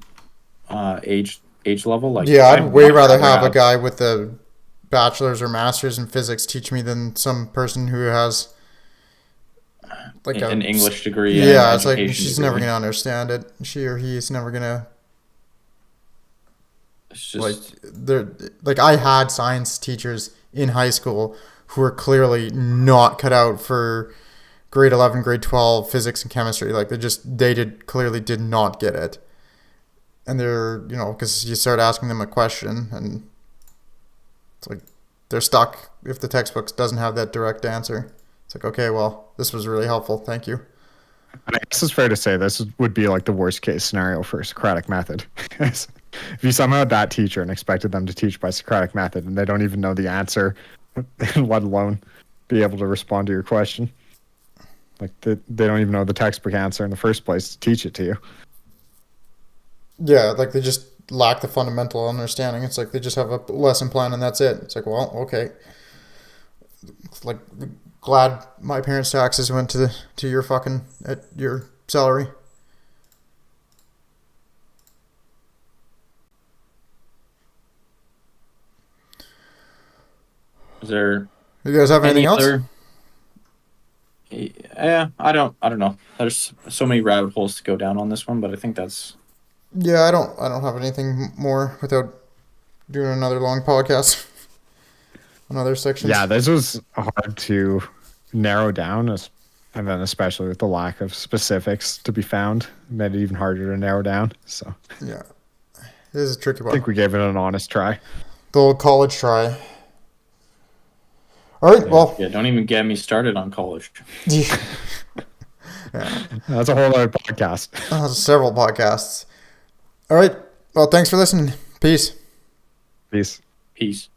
age level. Like, yeah, I'd way rather have a guy with a bachelor's or master's in physics teach me than some person who has like an English degree. Yeah, it's like she's never gonna understand it. She or he is never gonna. It's just like they're like, I had science teachers in high school who were clearly not cut out for grade 11, grade 12 physics and chemistry. Like clearly did not get it, and they're because you start asking them a question and it's like they're stuck if the textbook doesn't have that direct answer. It's like, okay, well, this was really helpful. Thank you. I guess it's fair to say this would be like the worst case scenario for Socratic method. If you somehow had that teacher and expected them to teach by Socratic method and they don't even know the answer, let alone be able to respond to your question. Like they don't even know the textbook answer in the first place to teach it to you. Yeah, like they just lack the fundamental understanding. It's like they just have a lesson plan and that's it. It's like, well, okay. Like, glad my parents' taxes went to your at your salary. Is there? You guys have anything else? Yeah, I don't know. There's so many rabbit holes to go down on this one, but I think that's. Yeah, I don't have anything more without doing another long podcast on other sections. Yeah, this was hard to narrow down, and then especially with the lack of specifics to be found, made it even harder to narrow down. So yeah, this is a tricky one. I think we gave it an honest try. The old college try. All right, well. Yeah, don't even get me started on college. Yeah. That's a whole other podcast. Several podcasts. All right, well, thanks for listening. Peace. Peace. Peace.